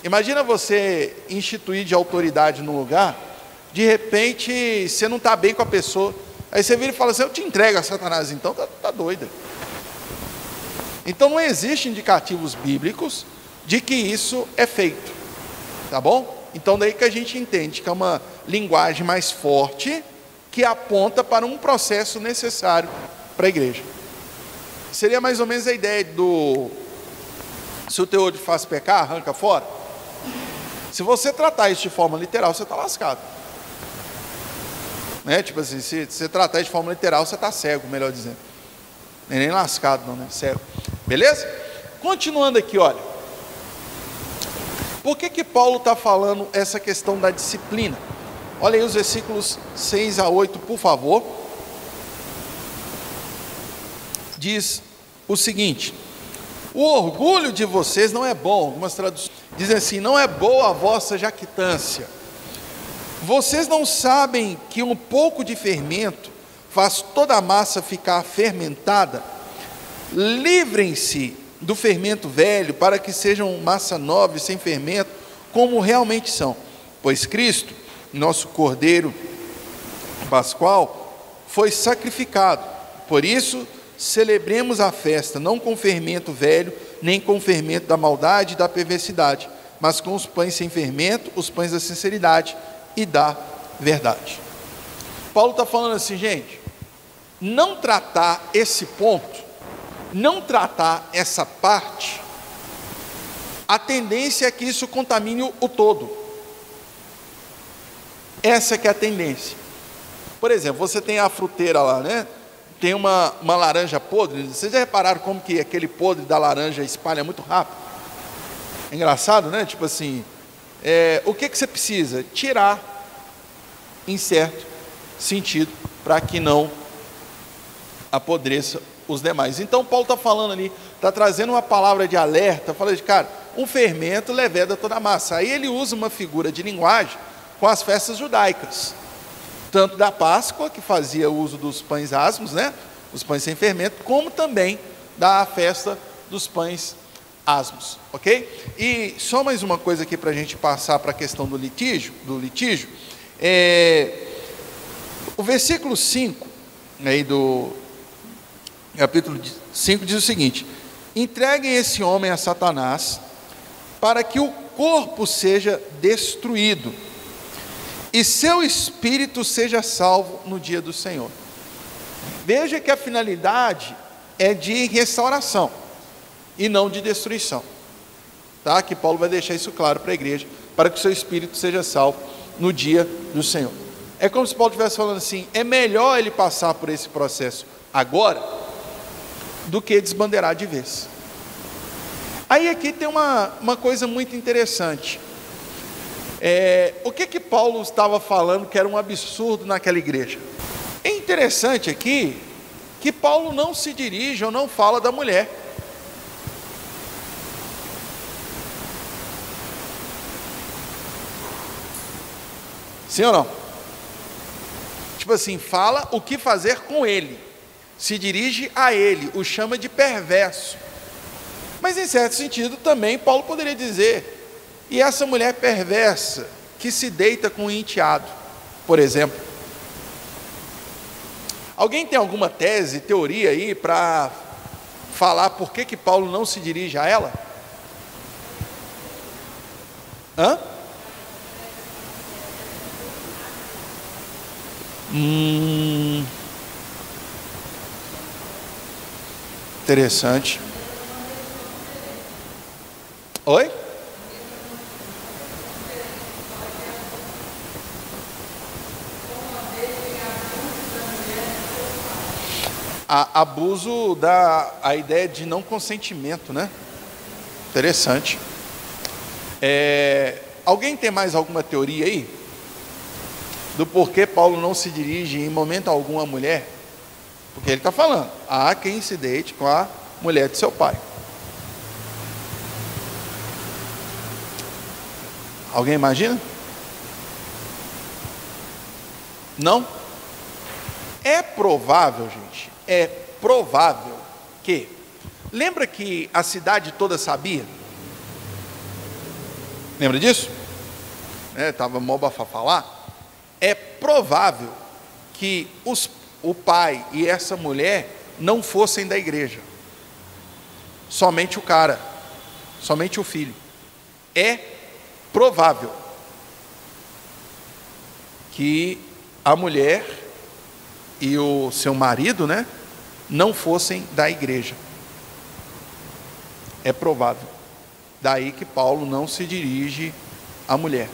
Imagina você instituir de autoridade no lugar, de repente você não está bem com a pessoa, aí você vira e fala assim: eu te entrego a Satanás. Então tá doida. Então não existe indicativos bíblicos de que isso é feito, tá bom? Então daí que a gente entende que é uma linguagem mais forte, que aponta para um processo necessário para a igreja. Seria mais ou menos a ideia do: se o teu olho faz pecar, arranca fora. Se você tratar isso de forma literal, você está lascado, né? Tipo assim, se você tratar isso de forma literal, você está cego, melhor dizendo. Nem lascado não, né? Cego. Beleza? Continuando aqui, olha. Por que Paulo está falando essa questão da disciplina? Olha aí os versículos 6 a 8, por favor. Diz o seguinte: o orgulho de vocês não é bom. Algumas traduções dizem assim: não é boa a vossa jactância. Vocês não sabem que um pouco de fermento faz toda a massa ficar fermentada? Livrem-se do fermento velho, para que sejam massa nova e sem fermento, como realmente são. Pois Cristo, nosso Cordeiro Pascual, foi sacrificado. Por isso, celebremos a festa, não com fermento velho, nem com fermento da maldade e da perversidade, mas com os pães sem fermento, os pães da sinceridade. e da verdade. Paulo está falando assim, gente, não tratar esse ponto, não tratar essa parte, a tendência é que isso contamine o todo. Essa que é a tendência. Por exemplo, você tem a fruteira lá, né? Tem uma laranja podre. Vocês já repararam como que aquele podre da laranja espalha muito rápido? É engraçado, né? Tipo assim, o que você precisa? Tirar em certo sentido, para que não apodreça os demais. Então Paulo está falando ali, está trazendo uma palavra de alerta, falando de, cara, um fermento leveda toda a massa. Aí ele usa uma figura de linguagem com as festas judaicas, tanto da Páscoa, que fazia uso dos pães asmos, né, os pães sem fermento, como também da festa dos pães asmos, ok? E só mais uma coisa aqui para a gente passar para a questão do litígio, o versículo 5, aí do capítulo 5 diz o seguinte: entreguem esse homem a Satanás, para que o corpo seja destruído, e seu espírito seja salvo no dia do Senhor. Veja que a finalidade é de restauração, e não de destruição. Tá? Que Paulo vai deixar isso claro para a igreja, para que o seu espírito seja salvo no dia do Senhor. É como se Paulo estivesse falando assim, é melhor ele passar por esse processo agora, do que desbandeirar de vez. Aí aqui tem uma coisa muito interessante. O que Paulo estava falando que era um absurdo naquela igreja? É interessante aqui, que Paulo não se dirige ou não fala da mulher. Sim ou não? Tipo assim, fala o que fazer com ele, se dirige a ele, o chama de perverso. Mas em certo sentido também Paulo poderia dizer, e essa mulher perversa que se deita com um enteado, por exemplo. Alguém tem alguma tese, teoria aí para falar por que Paulo não se dirige a ela? Interessante. Oi? Abuso dá a ideia de não consentimento, né? Interessante. Alguém tem mais alguma teoria aí? Do porquê Paulo não se dirige em momento algum à mulher? Porque ele está falando, há quem se deite com a mulher de seu pai. Alguém imagina? Não? É provável, gente, é provável que, lembra que a cidade toda sabia? Lembra disso? Estava mó bafafá lá. É provável que o pai e essa mulher não fossem da igreja, somente o cara, somente o filho. É provável que a mulher e o seu marido, né, não fossem da igreja. É provável. Daí que Paulo não se dirige à mulher.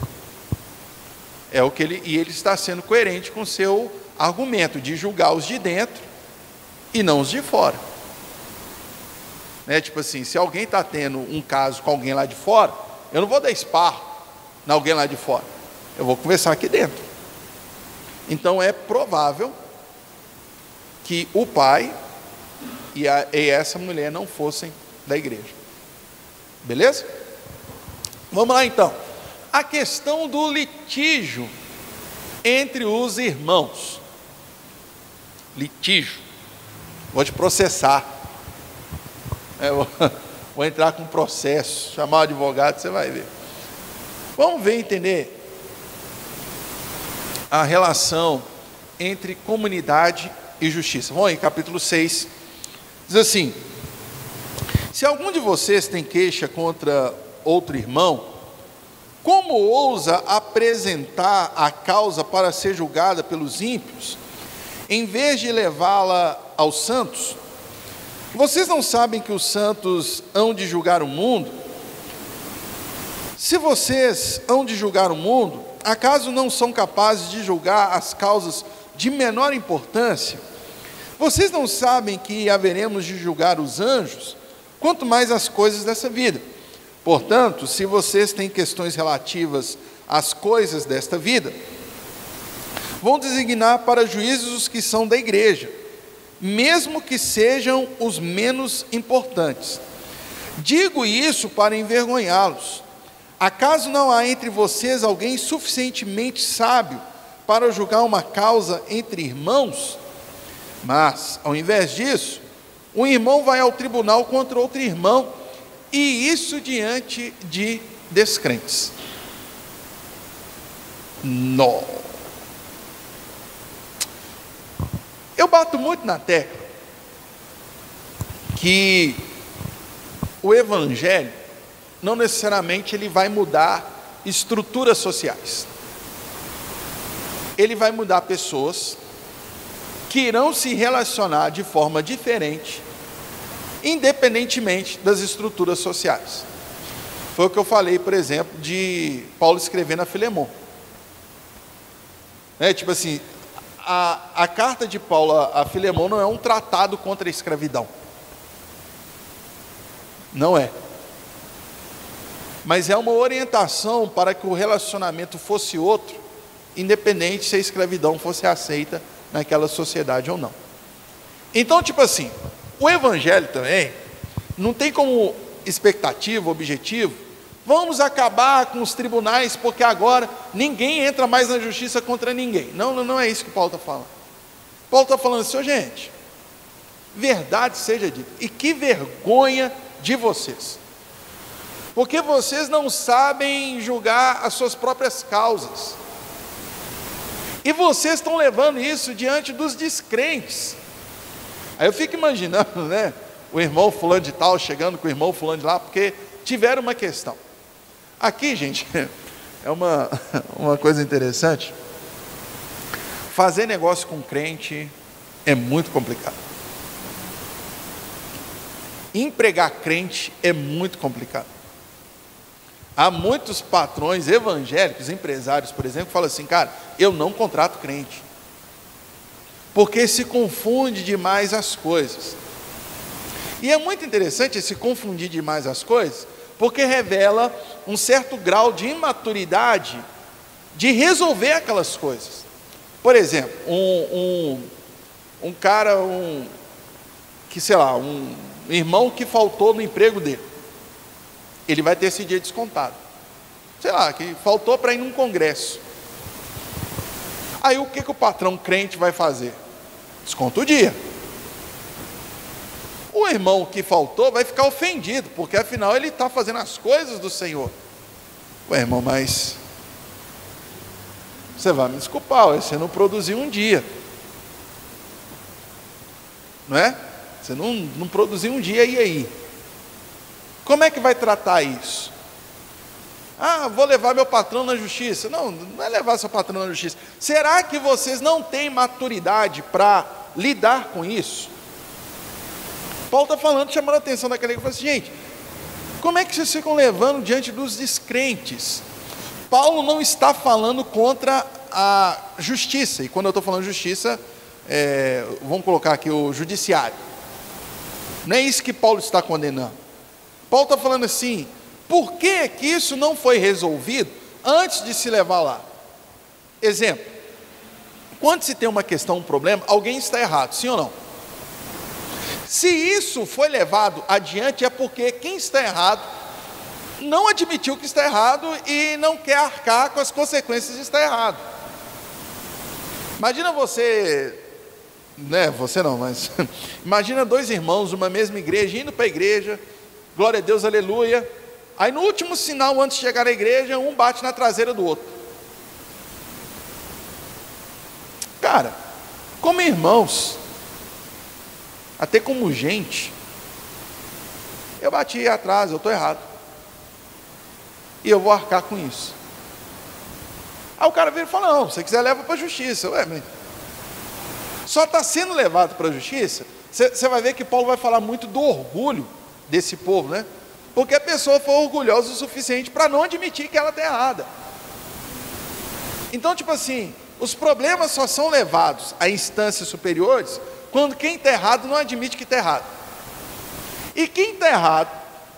E ele está sendo coerente com o seu argumento de julgar os de dentro e não os de fora. Tipo assim, se alguém está tendo um caso com alguém lá de fora, eu não vou dar esparro em alguém lá de fora, eu vou conversar aqui dentro. Então é provável que o pai e essa mulher não fossem da igreja. Beleza? Vamos lá então. A questão do litígio entre os irmãos. Litígio. Vou te processar. Vou entrar com processo, chamar o advogado, você vai ver. Vamos ver, entender a relação entre comunidade e justiça. Vamos aí, capítulo 6. Diz assim: se algum de vocês tem queixa contra outro irmão, como ousa apresentar a causa para ser julgada pelos ímpios, em vez de levá-la aos santos? Vocês não sabem que os santos hão de julgar o mundo? Se vocês hão de julgar o mundo, acaso não são capazes de julgar as causas de menor importância? Vocês não sabem que haveremos de julgar os anjos, quanto mais as coisas dessa vida? Portanto, se vocês têm questões relativas às coisas desta vida, vão designar para juízes os que são da igreja, mesmo que sejam os menos importantes. Digo isso para envergonhá-los. Acaso não há entre vocês alguém suficientemente sábio para julgar uma causa entre irmãos? Mas, ao invés disso, um irmão vai ao tribunal contra outro irmão, e isso diante de descrentes. Não. Eu bato muito na tecla que o evangelho não necessariamente ele vai mudar estruturas sociais. Ele vai mudar pessoas que irão se relacionar de forma diferente, independentemente das estruturas sociais. Foi o que eu falei, por exemplo, de Paulo escrevendo a Filemon. Tipo assim, a carta de Paulo a Filemon não é um tratado contra a escravidão. Não é. Mas é uma orientação para que o relacionamento fosse outro, independente se a escravidão fosse aceita naquela sociedade ou não. Então, tipo assim, o evangelho também não tem como expectativa, objetivo, vamos acabar com os tribunais, porque agora ninguém entra mais na justiça contra ninguém. Não é isso que Paulo está falando. Paulo está falando assim, gente, verdade seja dita, e que vergonha de vocês, porque vocês não sabem julgar as suas próprias causas, e vocês estão levando isso diante dos descrentes. Aí eu fico imaginando, né, o irmão fulano de tal chegando com o irmão fulano de lá, porque tiveram uma questão. Aqui, gente, é uma coisa interessante. Fazer negócio com crente é muito complicado. Empregar crente é muito complicado. Há muitos patrões evangélicos, empresários, por exemplo, que falam assim, cara, eu não contrato crente, porque se confunde demais as coisas. E é muito interessante esse confundir demais as coisas, porque revela um certo grau de imaturidade de resolver aquelas coisas. Por exemplo, um cara, que sei lá, um irmão que faltou no emprego dele, ele vai ter esse dia descontado, sei lá, que faltou para ir num congresso. Aí o que o patrão crente vai fazer? Desconta o dia. O irmão que faltou vai ficar ofendido, porque afinal ele está fazendo as coisas do Senhor. Ué, irmão, mas você vai me desculpar, você não produziu um dia, não é? Você não produziu um dia, e aí? Como é que vai tratar isso? Ah, vou levar meu patrão na justiça. Não é levar seu patrão na justiça. Será que vocês não têm maturidade para lidar com isso? Paulo está falando, chamando a atenção daquele que fala assim, gente, como é que vocês ficam levando diante dos descrentes? Paulo não está falando contra a justiça, e quando eu estou falando justiça, vamos colocar aqui o judiciário. Não é isso que Paulo está condenando. Paulo está falando assim, por que que isso não foi resolvido antes de se levar lá? Exemplo, quando se tem uma questão, um problema, alguém está errado, sim ou não? Se isso foi levado adiante, é porque quem está errado não admitiu que está errado e não quer arcar com as consequências de estar errado. Imagina você, você não, mas imagina dois irmãos, uma mesma igreja, indo para a igreja, glória a Deus, aleluia. Aí no último sinal, antes de chegar à igreja, um bate na traseira do outro. Cara, como irmãos, até como gente, eu bati atrás, eu estou errado, e eu vou arcar com isso. Aí o cara vira e fala, não, se você quiser leva para a justiça. Ué, mas só está sendo levado para a justiça. Você vai ver que Paulo vai falar muito do orgulho desse povo, né? Porque a pessoa foi orgulhosa o suficiente para não admitir que ela está errada. Então, tipo assim, os problemas só são levados a instâncias superiores quando quem está errado não admite que está errado. E quem está errado,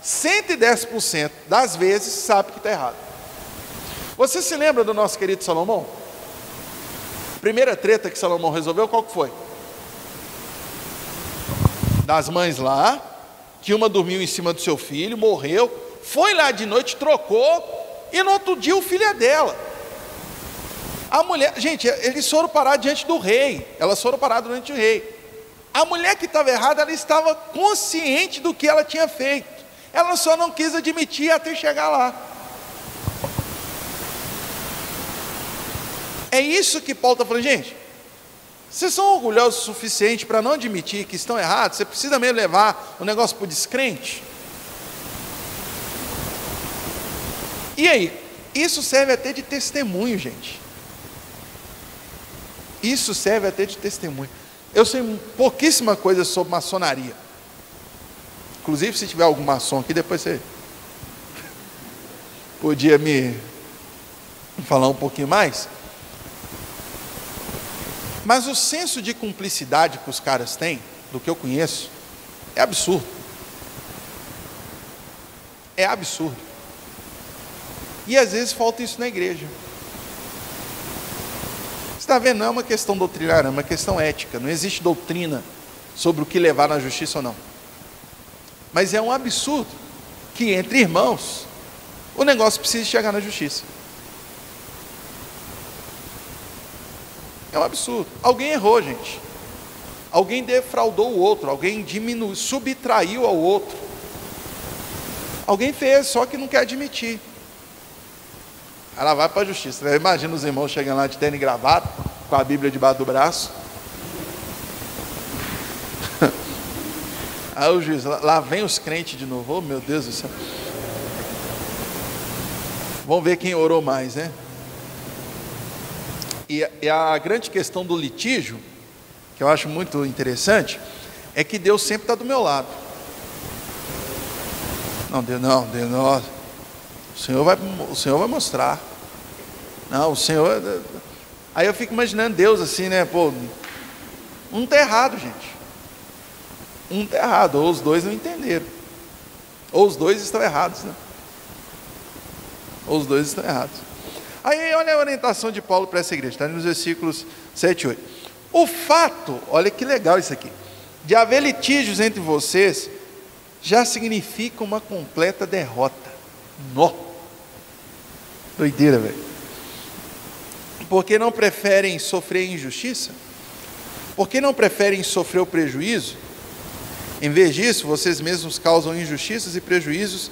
110% das vezes sabe que está errado. Você se lembra do nosso querido Salomão? A primeira treta que Salomão resolveu, qual que foi? Das mães lá, que uma dormiu em cima do seu filho, morreu, foi lá de noite, trocou, e no outro dia o filho é dela. A mulher, gente, eles foram parar diante do rei, elas foram parar diante do rei. A mulher que estava errada, ela estava consciente do que ela tinha feito, ela só não quis admitir até chegar lá. É isso que Paulo está falando, gente. Vocês são orgulhosos o suficiente para não admitir que estão errados? Você precisa mesmo levar o negócio para o descrente? E aí? Isso serve até de testemunho, gente. Isso serve até de testemunho. Eu sei pouquíssima coisa sobre maçonaria. Inclusive, se tiver algum maçom aqui, depois você podia me falar um pouquinho mais. Mas o senso de cumplicidade que os caras têm, do que eu conheço, é absurdo. É absurdo. E às vezes falta isso na igreja. Você está vendo, não é uma questão doutrinária, é uma questão ética. Não existe doutrina sobre o que levar na justiça ou não. Mas é um absurdo que entre irmãos o negócio precisa chegar na justiça. É um absurdo. Alguém errou, gente. Alguém defraudou o outro. Alguém diminuiu, subtraiu ao outro. Alguém fez, só que não quer admitir. Ela vai para a justiça. Imagina os irmãos chegando lá de terno e gravata, com a Bíblia debaixo do braço. Aí o juiz, lá vem os crentes de novo. Oh, meu Deus do céu. Vamos ver quem orou mais, né? E a grande questão do litígio, que eu acho muito interessante, é que Deus sempre está do meu lado. Deus não, o Senhor vai mostrar. Não, o Senhor... Aí eu fico imaginando Deus assim, né? Pô, um está errado, gente. Um está errado, ou os dois não entenderam. Ou os dois estão errados, né? Ou os dois estão errados. Aí olha a orientação de Paulo para essa igreja, está nos versículos 7 e 8. O fato, olha que legal isso aqui, de haver litígios entre vocês, já significa uma completa derrota. Nó! Doideira, velho. Porque não preferem sofrer injustiça? Porque não preferem sofrer o prejuízo? Em vez disso, vocês mesmos causam injustiças e prejuízos,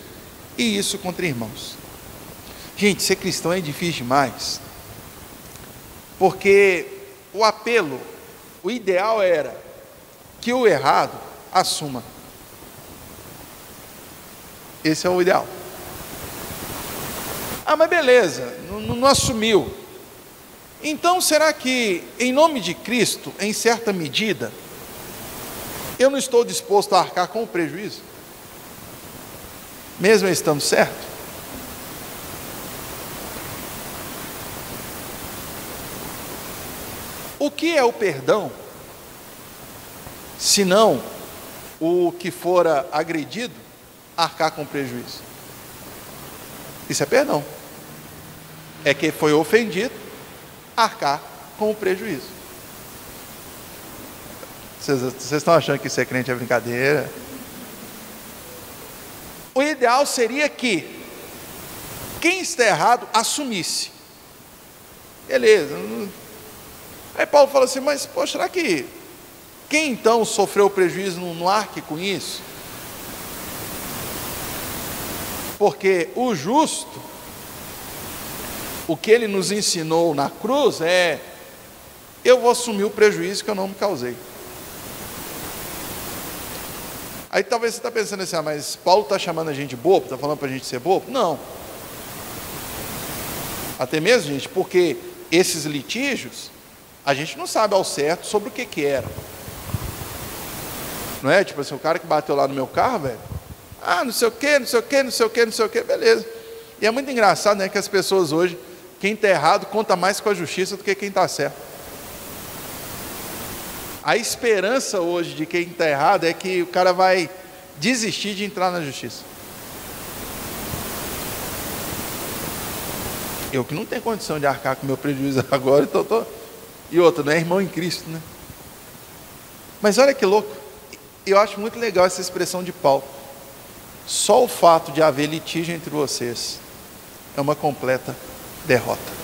e isso contra irmãos. Gente, ser cristão é difícil demais, porque o apelo, o ideal era que o errado assuma. Esse é o ideal. Ah, mas beleza, não assumiu. Então será que, em nome de Cristo, em certa medida, eu não estou disposto a arcar com o prejuízo? Mesmo estando certo? O que é o perdão, senão o que fora agredido arcar com prejuízo? Isso é perdão. É que foi ofendido arcar com o prejuízo. Vocês estão achando que ser crente é brincadeira? O ideal seria que quem está errado assumisse. Beleza. Aí Paulo fala assim, mas poxa, será que quem então sofreu prejuízo não arque com isso? Porque o justo, o que ele nos ensinou na cruz é, eu vou assumir o prejuízo que eu não me causei. Aí talvez você está pensando assim, mas Paulo está chamando a gente de bobo, está falando para a gente ser bobo? Não. Até mesmo, gente, porque esses litígios, a gente não sabe ao certo sobre o que era. Não é? Tipo assim, o cara que bateu lá no meu carro, velho, não sei o que, não sei o que, não sei o que, não sei o que, beleza. E é muito engraçado, né, que as pessoas hoje, quem está errado conta mais com a justiça do que quem está certo. A esperança hoje de quem está errado é que o cara vai desistir de entrar na justiça. Eu que não tenho condição de arcar com o meu prejuízo agora, então e outra, não é irmão em Cristo, né? Mas olha que louco, eu acho muito legal essa expressão de Paulo. Só o fato de haver litígio entre vocês é uma completa derrota.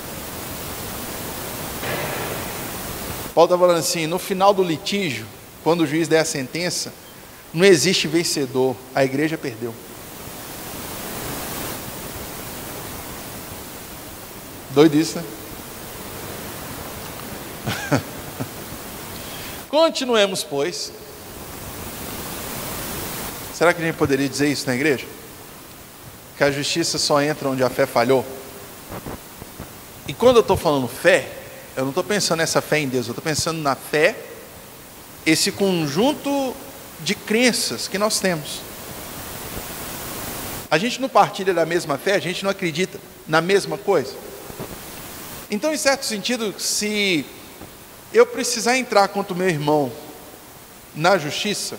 Paulo está falando assim, no final do litígio, quando o juiz der a sentença, não existe vencedor, a igreja perdeu. Doido isso, né? Continuemos, pois. Será que a gente poderia dizer isso na igreja? Que a justiça só entra onde a fé falhou? E quando eu estou falando fé, eu não estou pensando nessa fé em Deus, eu estou pensando na fé, esse conjunto de crenças que nós temos. A gente não partilha da mesma fé, a gente não acredita na mesma coisa. Então, em certo sentido, se eu precisar entrar contra o meu irmão na justiça,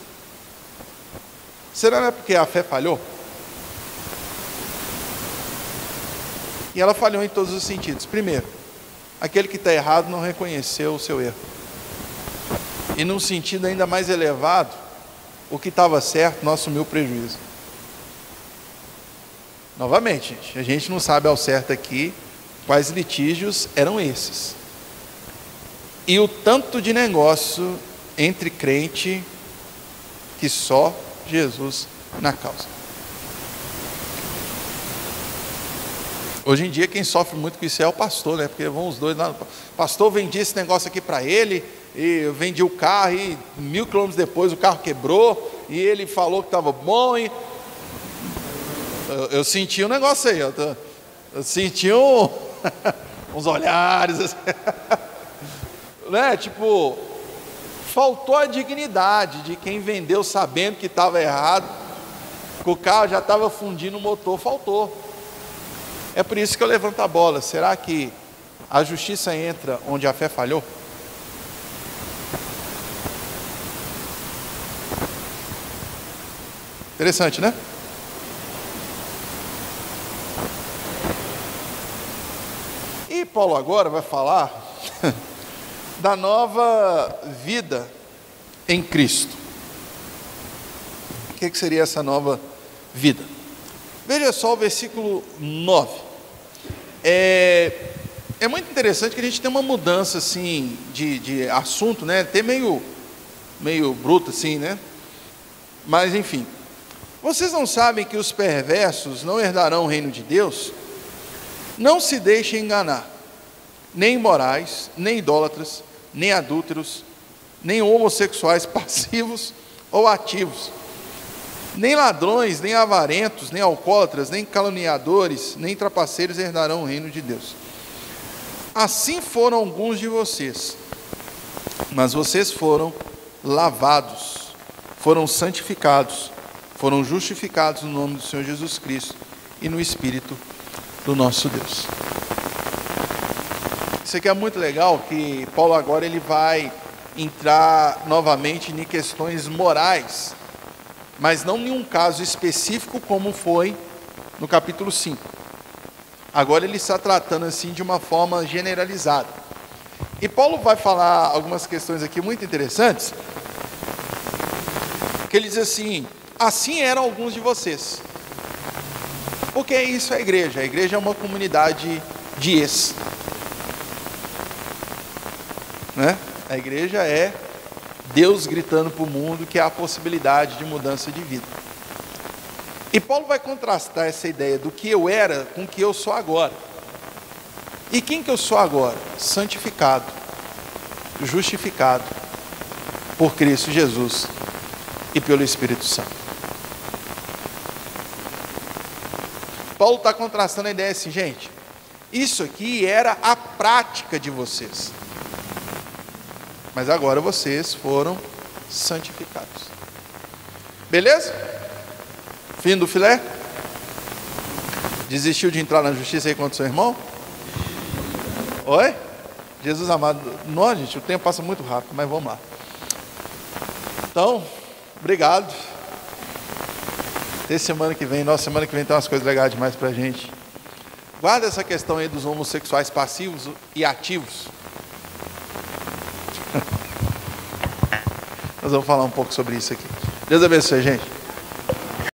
será que é porque a fé falhou? E ela falhou em todos os sentidos. Primeiro, aquele que está errado não reconheceu o seu erro. E num sentido ainda mais elevado, o que estava certo não assumiu prejuízo. Novamente, gente, a gente não sabe ao certo aqui quais litígios eram esses. E o tanto de negócio entre crente que só Jesus na causa. Hoje em dia quem sofre muito com isso é o pastor, né? Porque vão os dois lá, pastor, vendi esse negócio aqui para ele, e eu vendi o carro, e 1000 quilômetros depois o carro quebrou, e ele falou que estava bom, e eu senti um negócio aí, eu senti uns olhares, assim, né? Tipo, faltou a dignidade de quem vendeu sabendo que estava errado, que o carro já estava fundindo o motor, faltou. É por isso que eu levanto a bola. Será que a justiça entra onde a fé falhou? Interessante, né? E Paulo agora vai falar da nova vida em Cristo. O que seria essa nova vida? Veja só o versículo 9. É muito interessante que a gente tem uma mudança assim de assunto, né? Até meio bruto assim, né? Mas enfim. Vocês não sabem que os perversos não herdarão o reino de Deus? Não se deixem enganar. Nem imorais, nem idólatras, nem adúlteros, nem homossexuais passivos ou ativos, nem ladrões, nem avarentos, nem alcoólatras, nem caluniadores, nem trapaceiros herdarão o reino de Deus. Assim foram alguns de vocês, mas vocês foram lavados, foram santificados, foram justificados no nome do Senhor Jesus Cristo e no Espírito do nosso Deus. Isso aqui é muito legal, que Paulo agora ele vai entrar novamente em questões morais, mas não em um caso específico como foi no capítulo 5. Agora ele está tratando assim de uma forma generalizada. E Paulo vai falar algumas questões aqui muito interessantes, que ele diz assim: assim eram alguns de vocês. Porque isso é a igreja. A igreja é uma comunidade de né? A igreja é Deus gritando para o mundo que há a possibilidade de mudança de vida. E Paulo vai contrastar essa ideia do que eu era com o que eu sou agora. E quem que eu sou agora? Santificado, justificado por Cristo Jesus e pelo Espírito Santo. Paulo está contrastando a ideia assim, gente, Isso aqui era a prática de vocês. Mas agora vocês foram santificados. Beleza? Fim do filé? Desistiu de entrar na justiça aí contra o seu irmão? Oi? Jesus amado. Não, gente, o tempo passa muito rápido, mas vamos lá. Então, obrigado. Até semana que vem. Nossa, semana que vem tem umas coisas legais demais pra gente. Guarda essa questão aí dos homossexuais passivos e ativos. Nós vamos falar um pouco sobre isso aqui. Deus abençoe, gente.